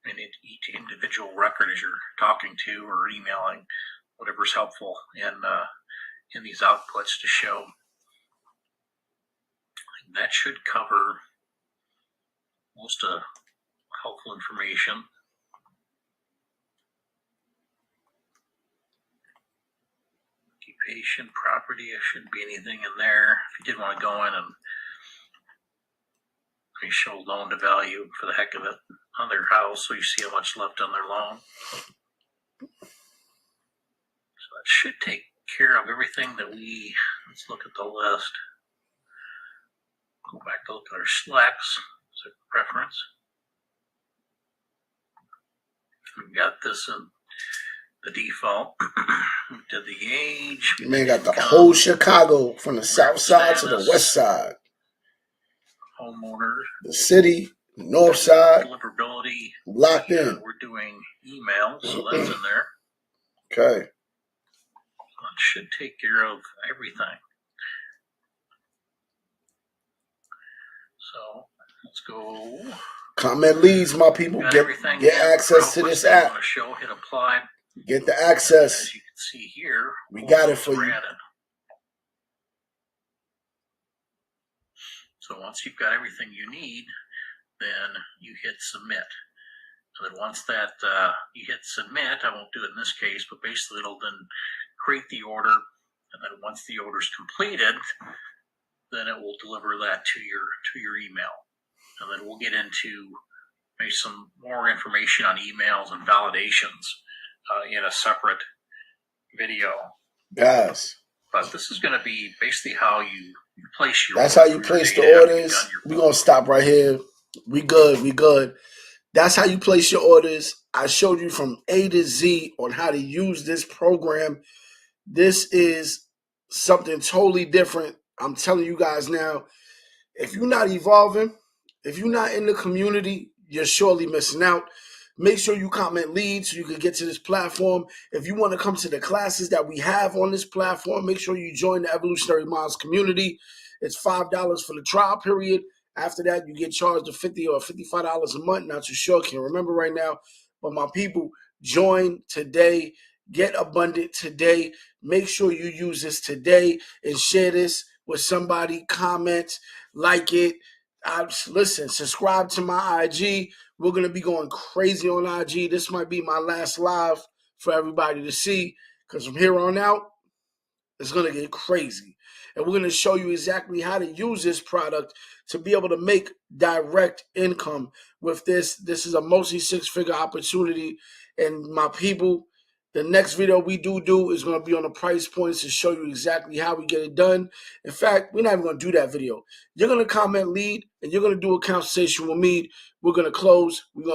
in each individual record as you're talking to or emailing, whatever's helpful in these outputs to show. That should cover most of helpful information. Occupation, property, there shouldn't be anything in there. If you did want to go in and show loan to value for the heck of it on their house, so you see how much left on their loan. So that should take care of everything that let's look at the list. Go back to look at our selects, so preference. We've got this in the default. We did the age. Man got the whole Chicago from the south side to the west side. Homeowners. The city, north side. Deliverability. Locked in. We're doing email, so that's in there. Okay. That should take care of everything. So let's go. Comment leads, my people. Get access to this app. Want to show, hit apply. Get the access. As you can see here, we got it for you. Added. So once you've got everything you need, then you hit submit. And then once that you hit submit, I won't do it in this case, but basically it'll then create the order, and then once the order is completed, then it will deliver that to your email. And then we'll get into maybe some more information on emails and validations in a separate video. Yes. But this is going to be basically how you place your. That's how you place the orders. We're going to stop right here. We good. That's how you place your orders. I showed you from A to Z on how to use this program. This is something totally different. I'm telling you guys now, if you're not evolving, if you're not in the community, you're surely missing out. Make sure you comment lead so you can get to this platform. If you want to come to the classes that we have on this platform, make sure you join the Evolutionary Minds community. It's $5 for the trial period. After that, you get charged $50 or $55 a month. Not too sure, can't remember right now. But my people, join today. Get abundant today. Make sure you use this today and share this with somebody. Comment, like it. Listen, subscribe to my IG. We're going to be going crazy on IG. This might be my last live for everybody to see, because from here on out, it's going to get crazy. And we're going to show you exactly how to use this product to be able to make direct income with this. This is a multi-six-figure opportunity. And my people, the next video we do is going to be on the price points to show you exactly how we get it done. In fact, we're not even going to do that video. You're going to comment lead, and you're going to do a consultation with me. We're going to close. We're going to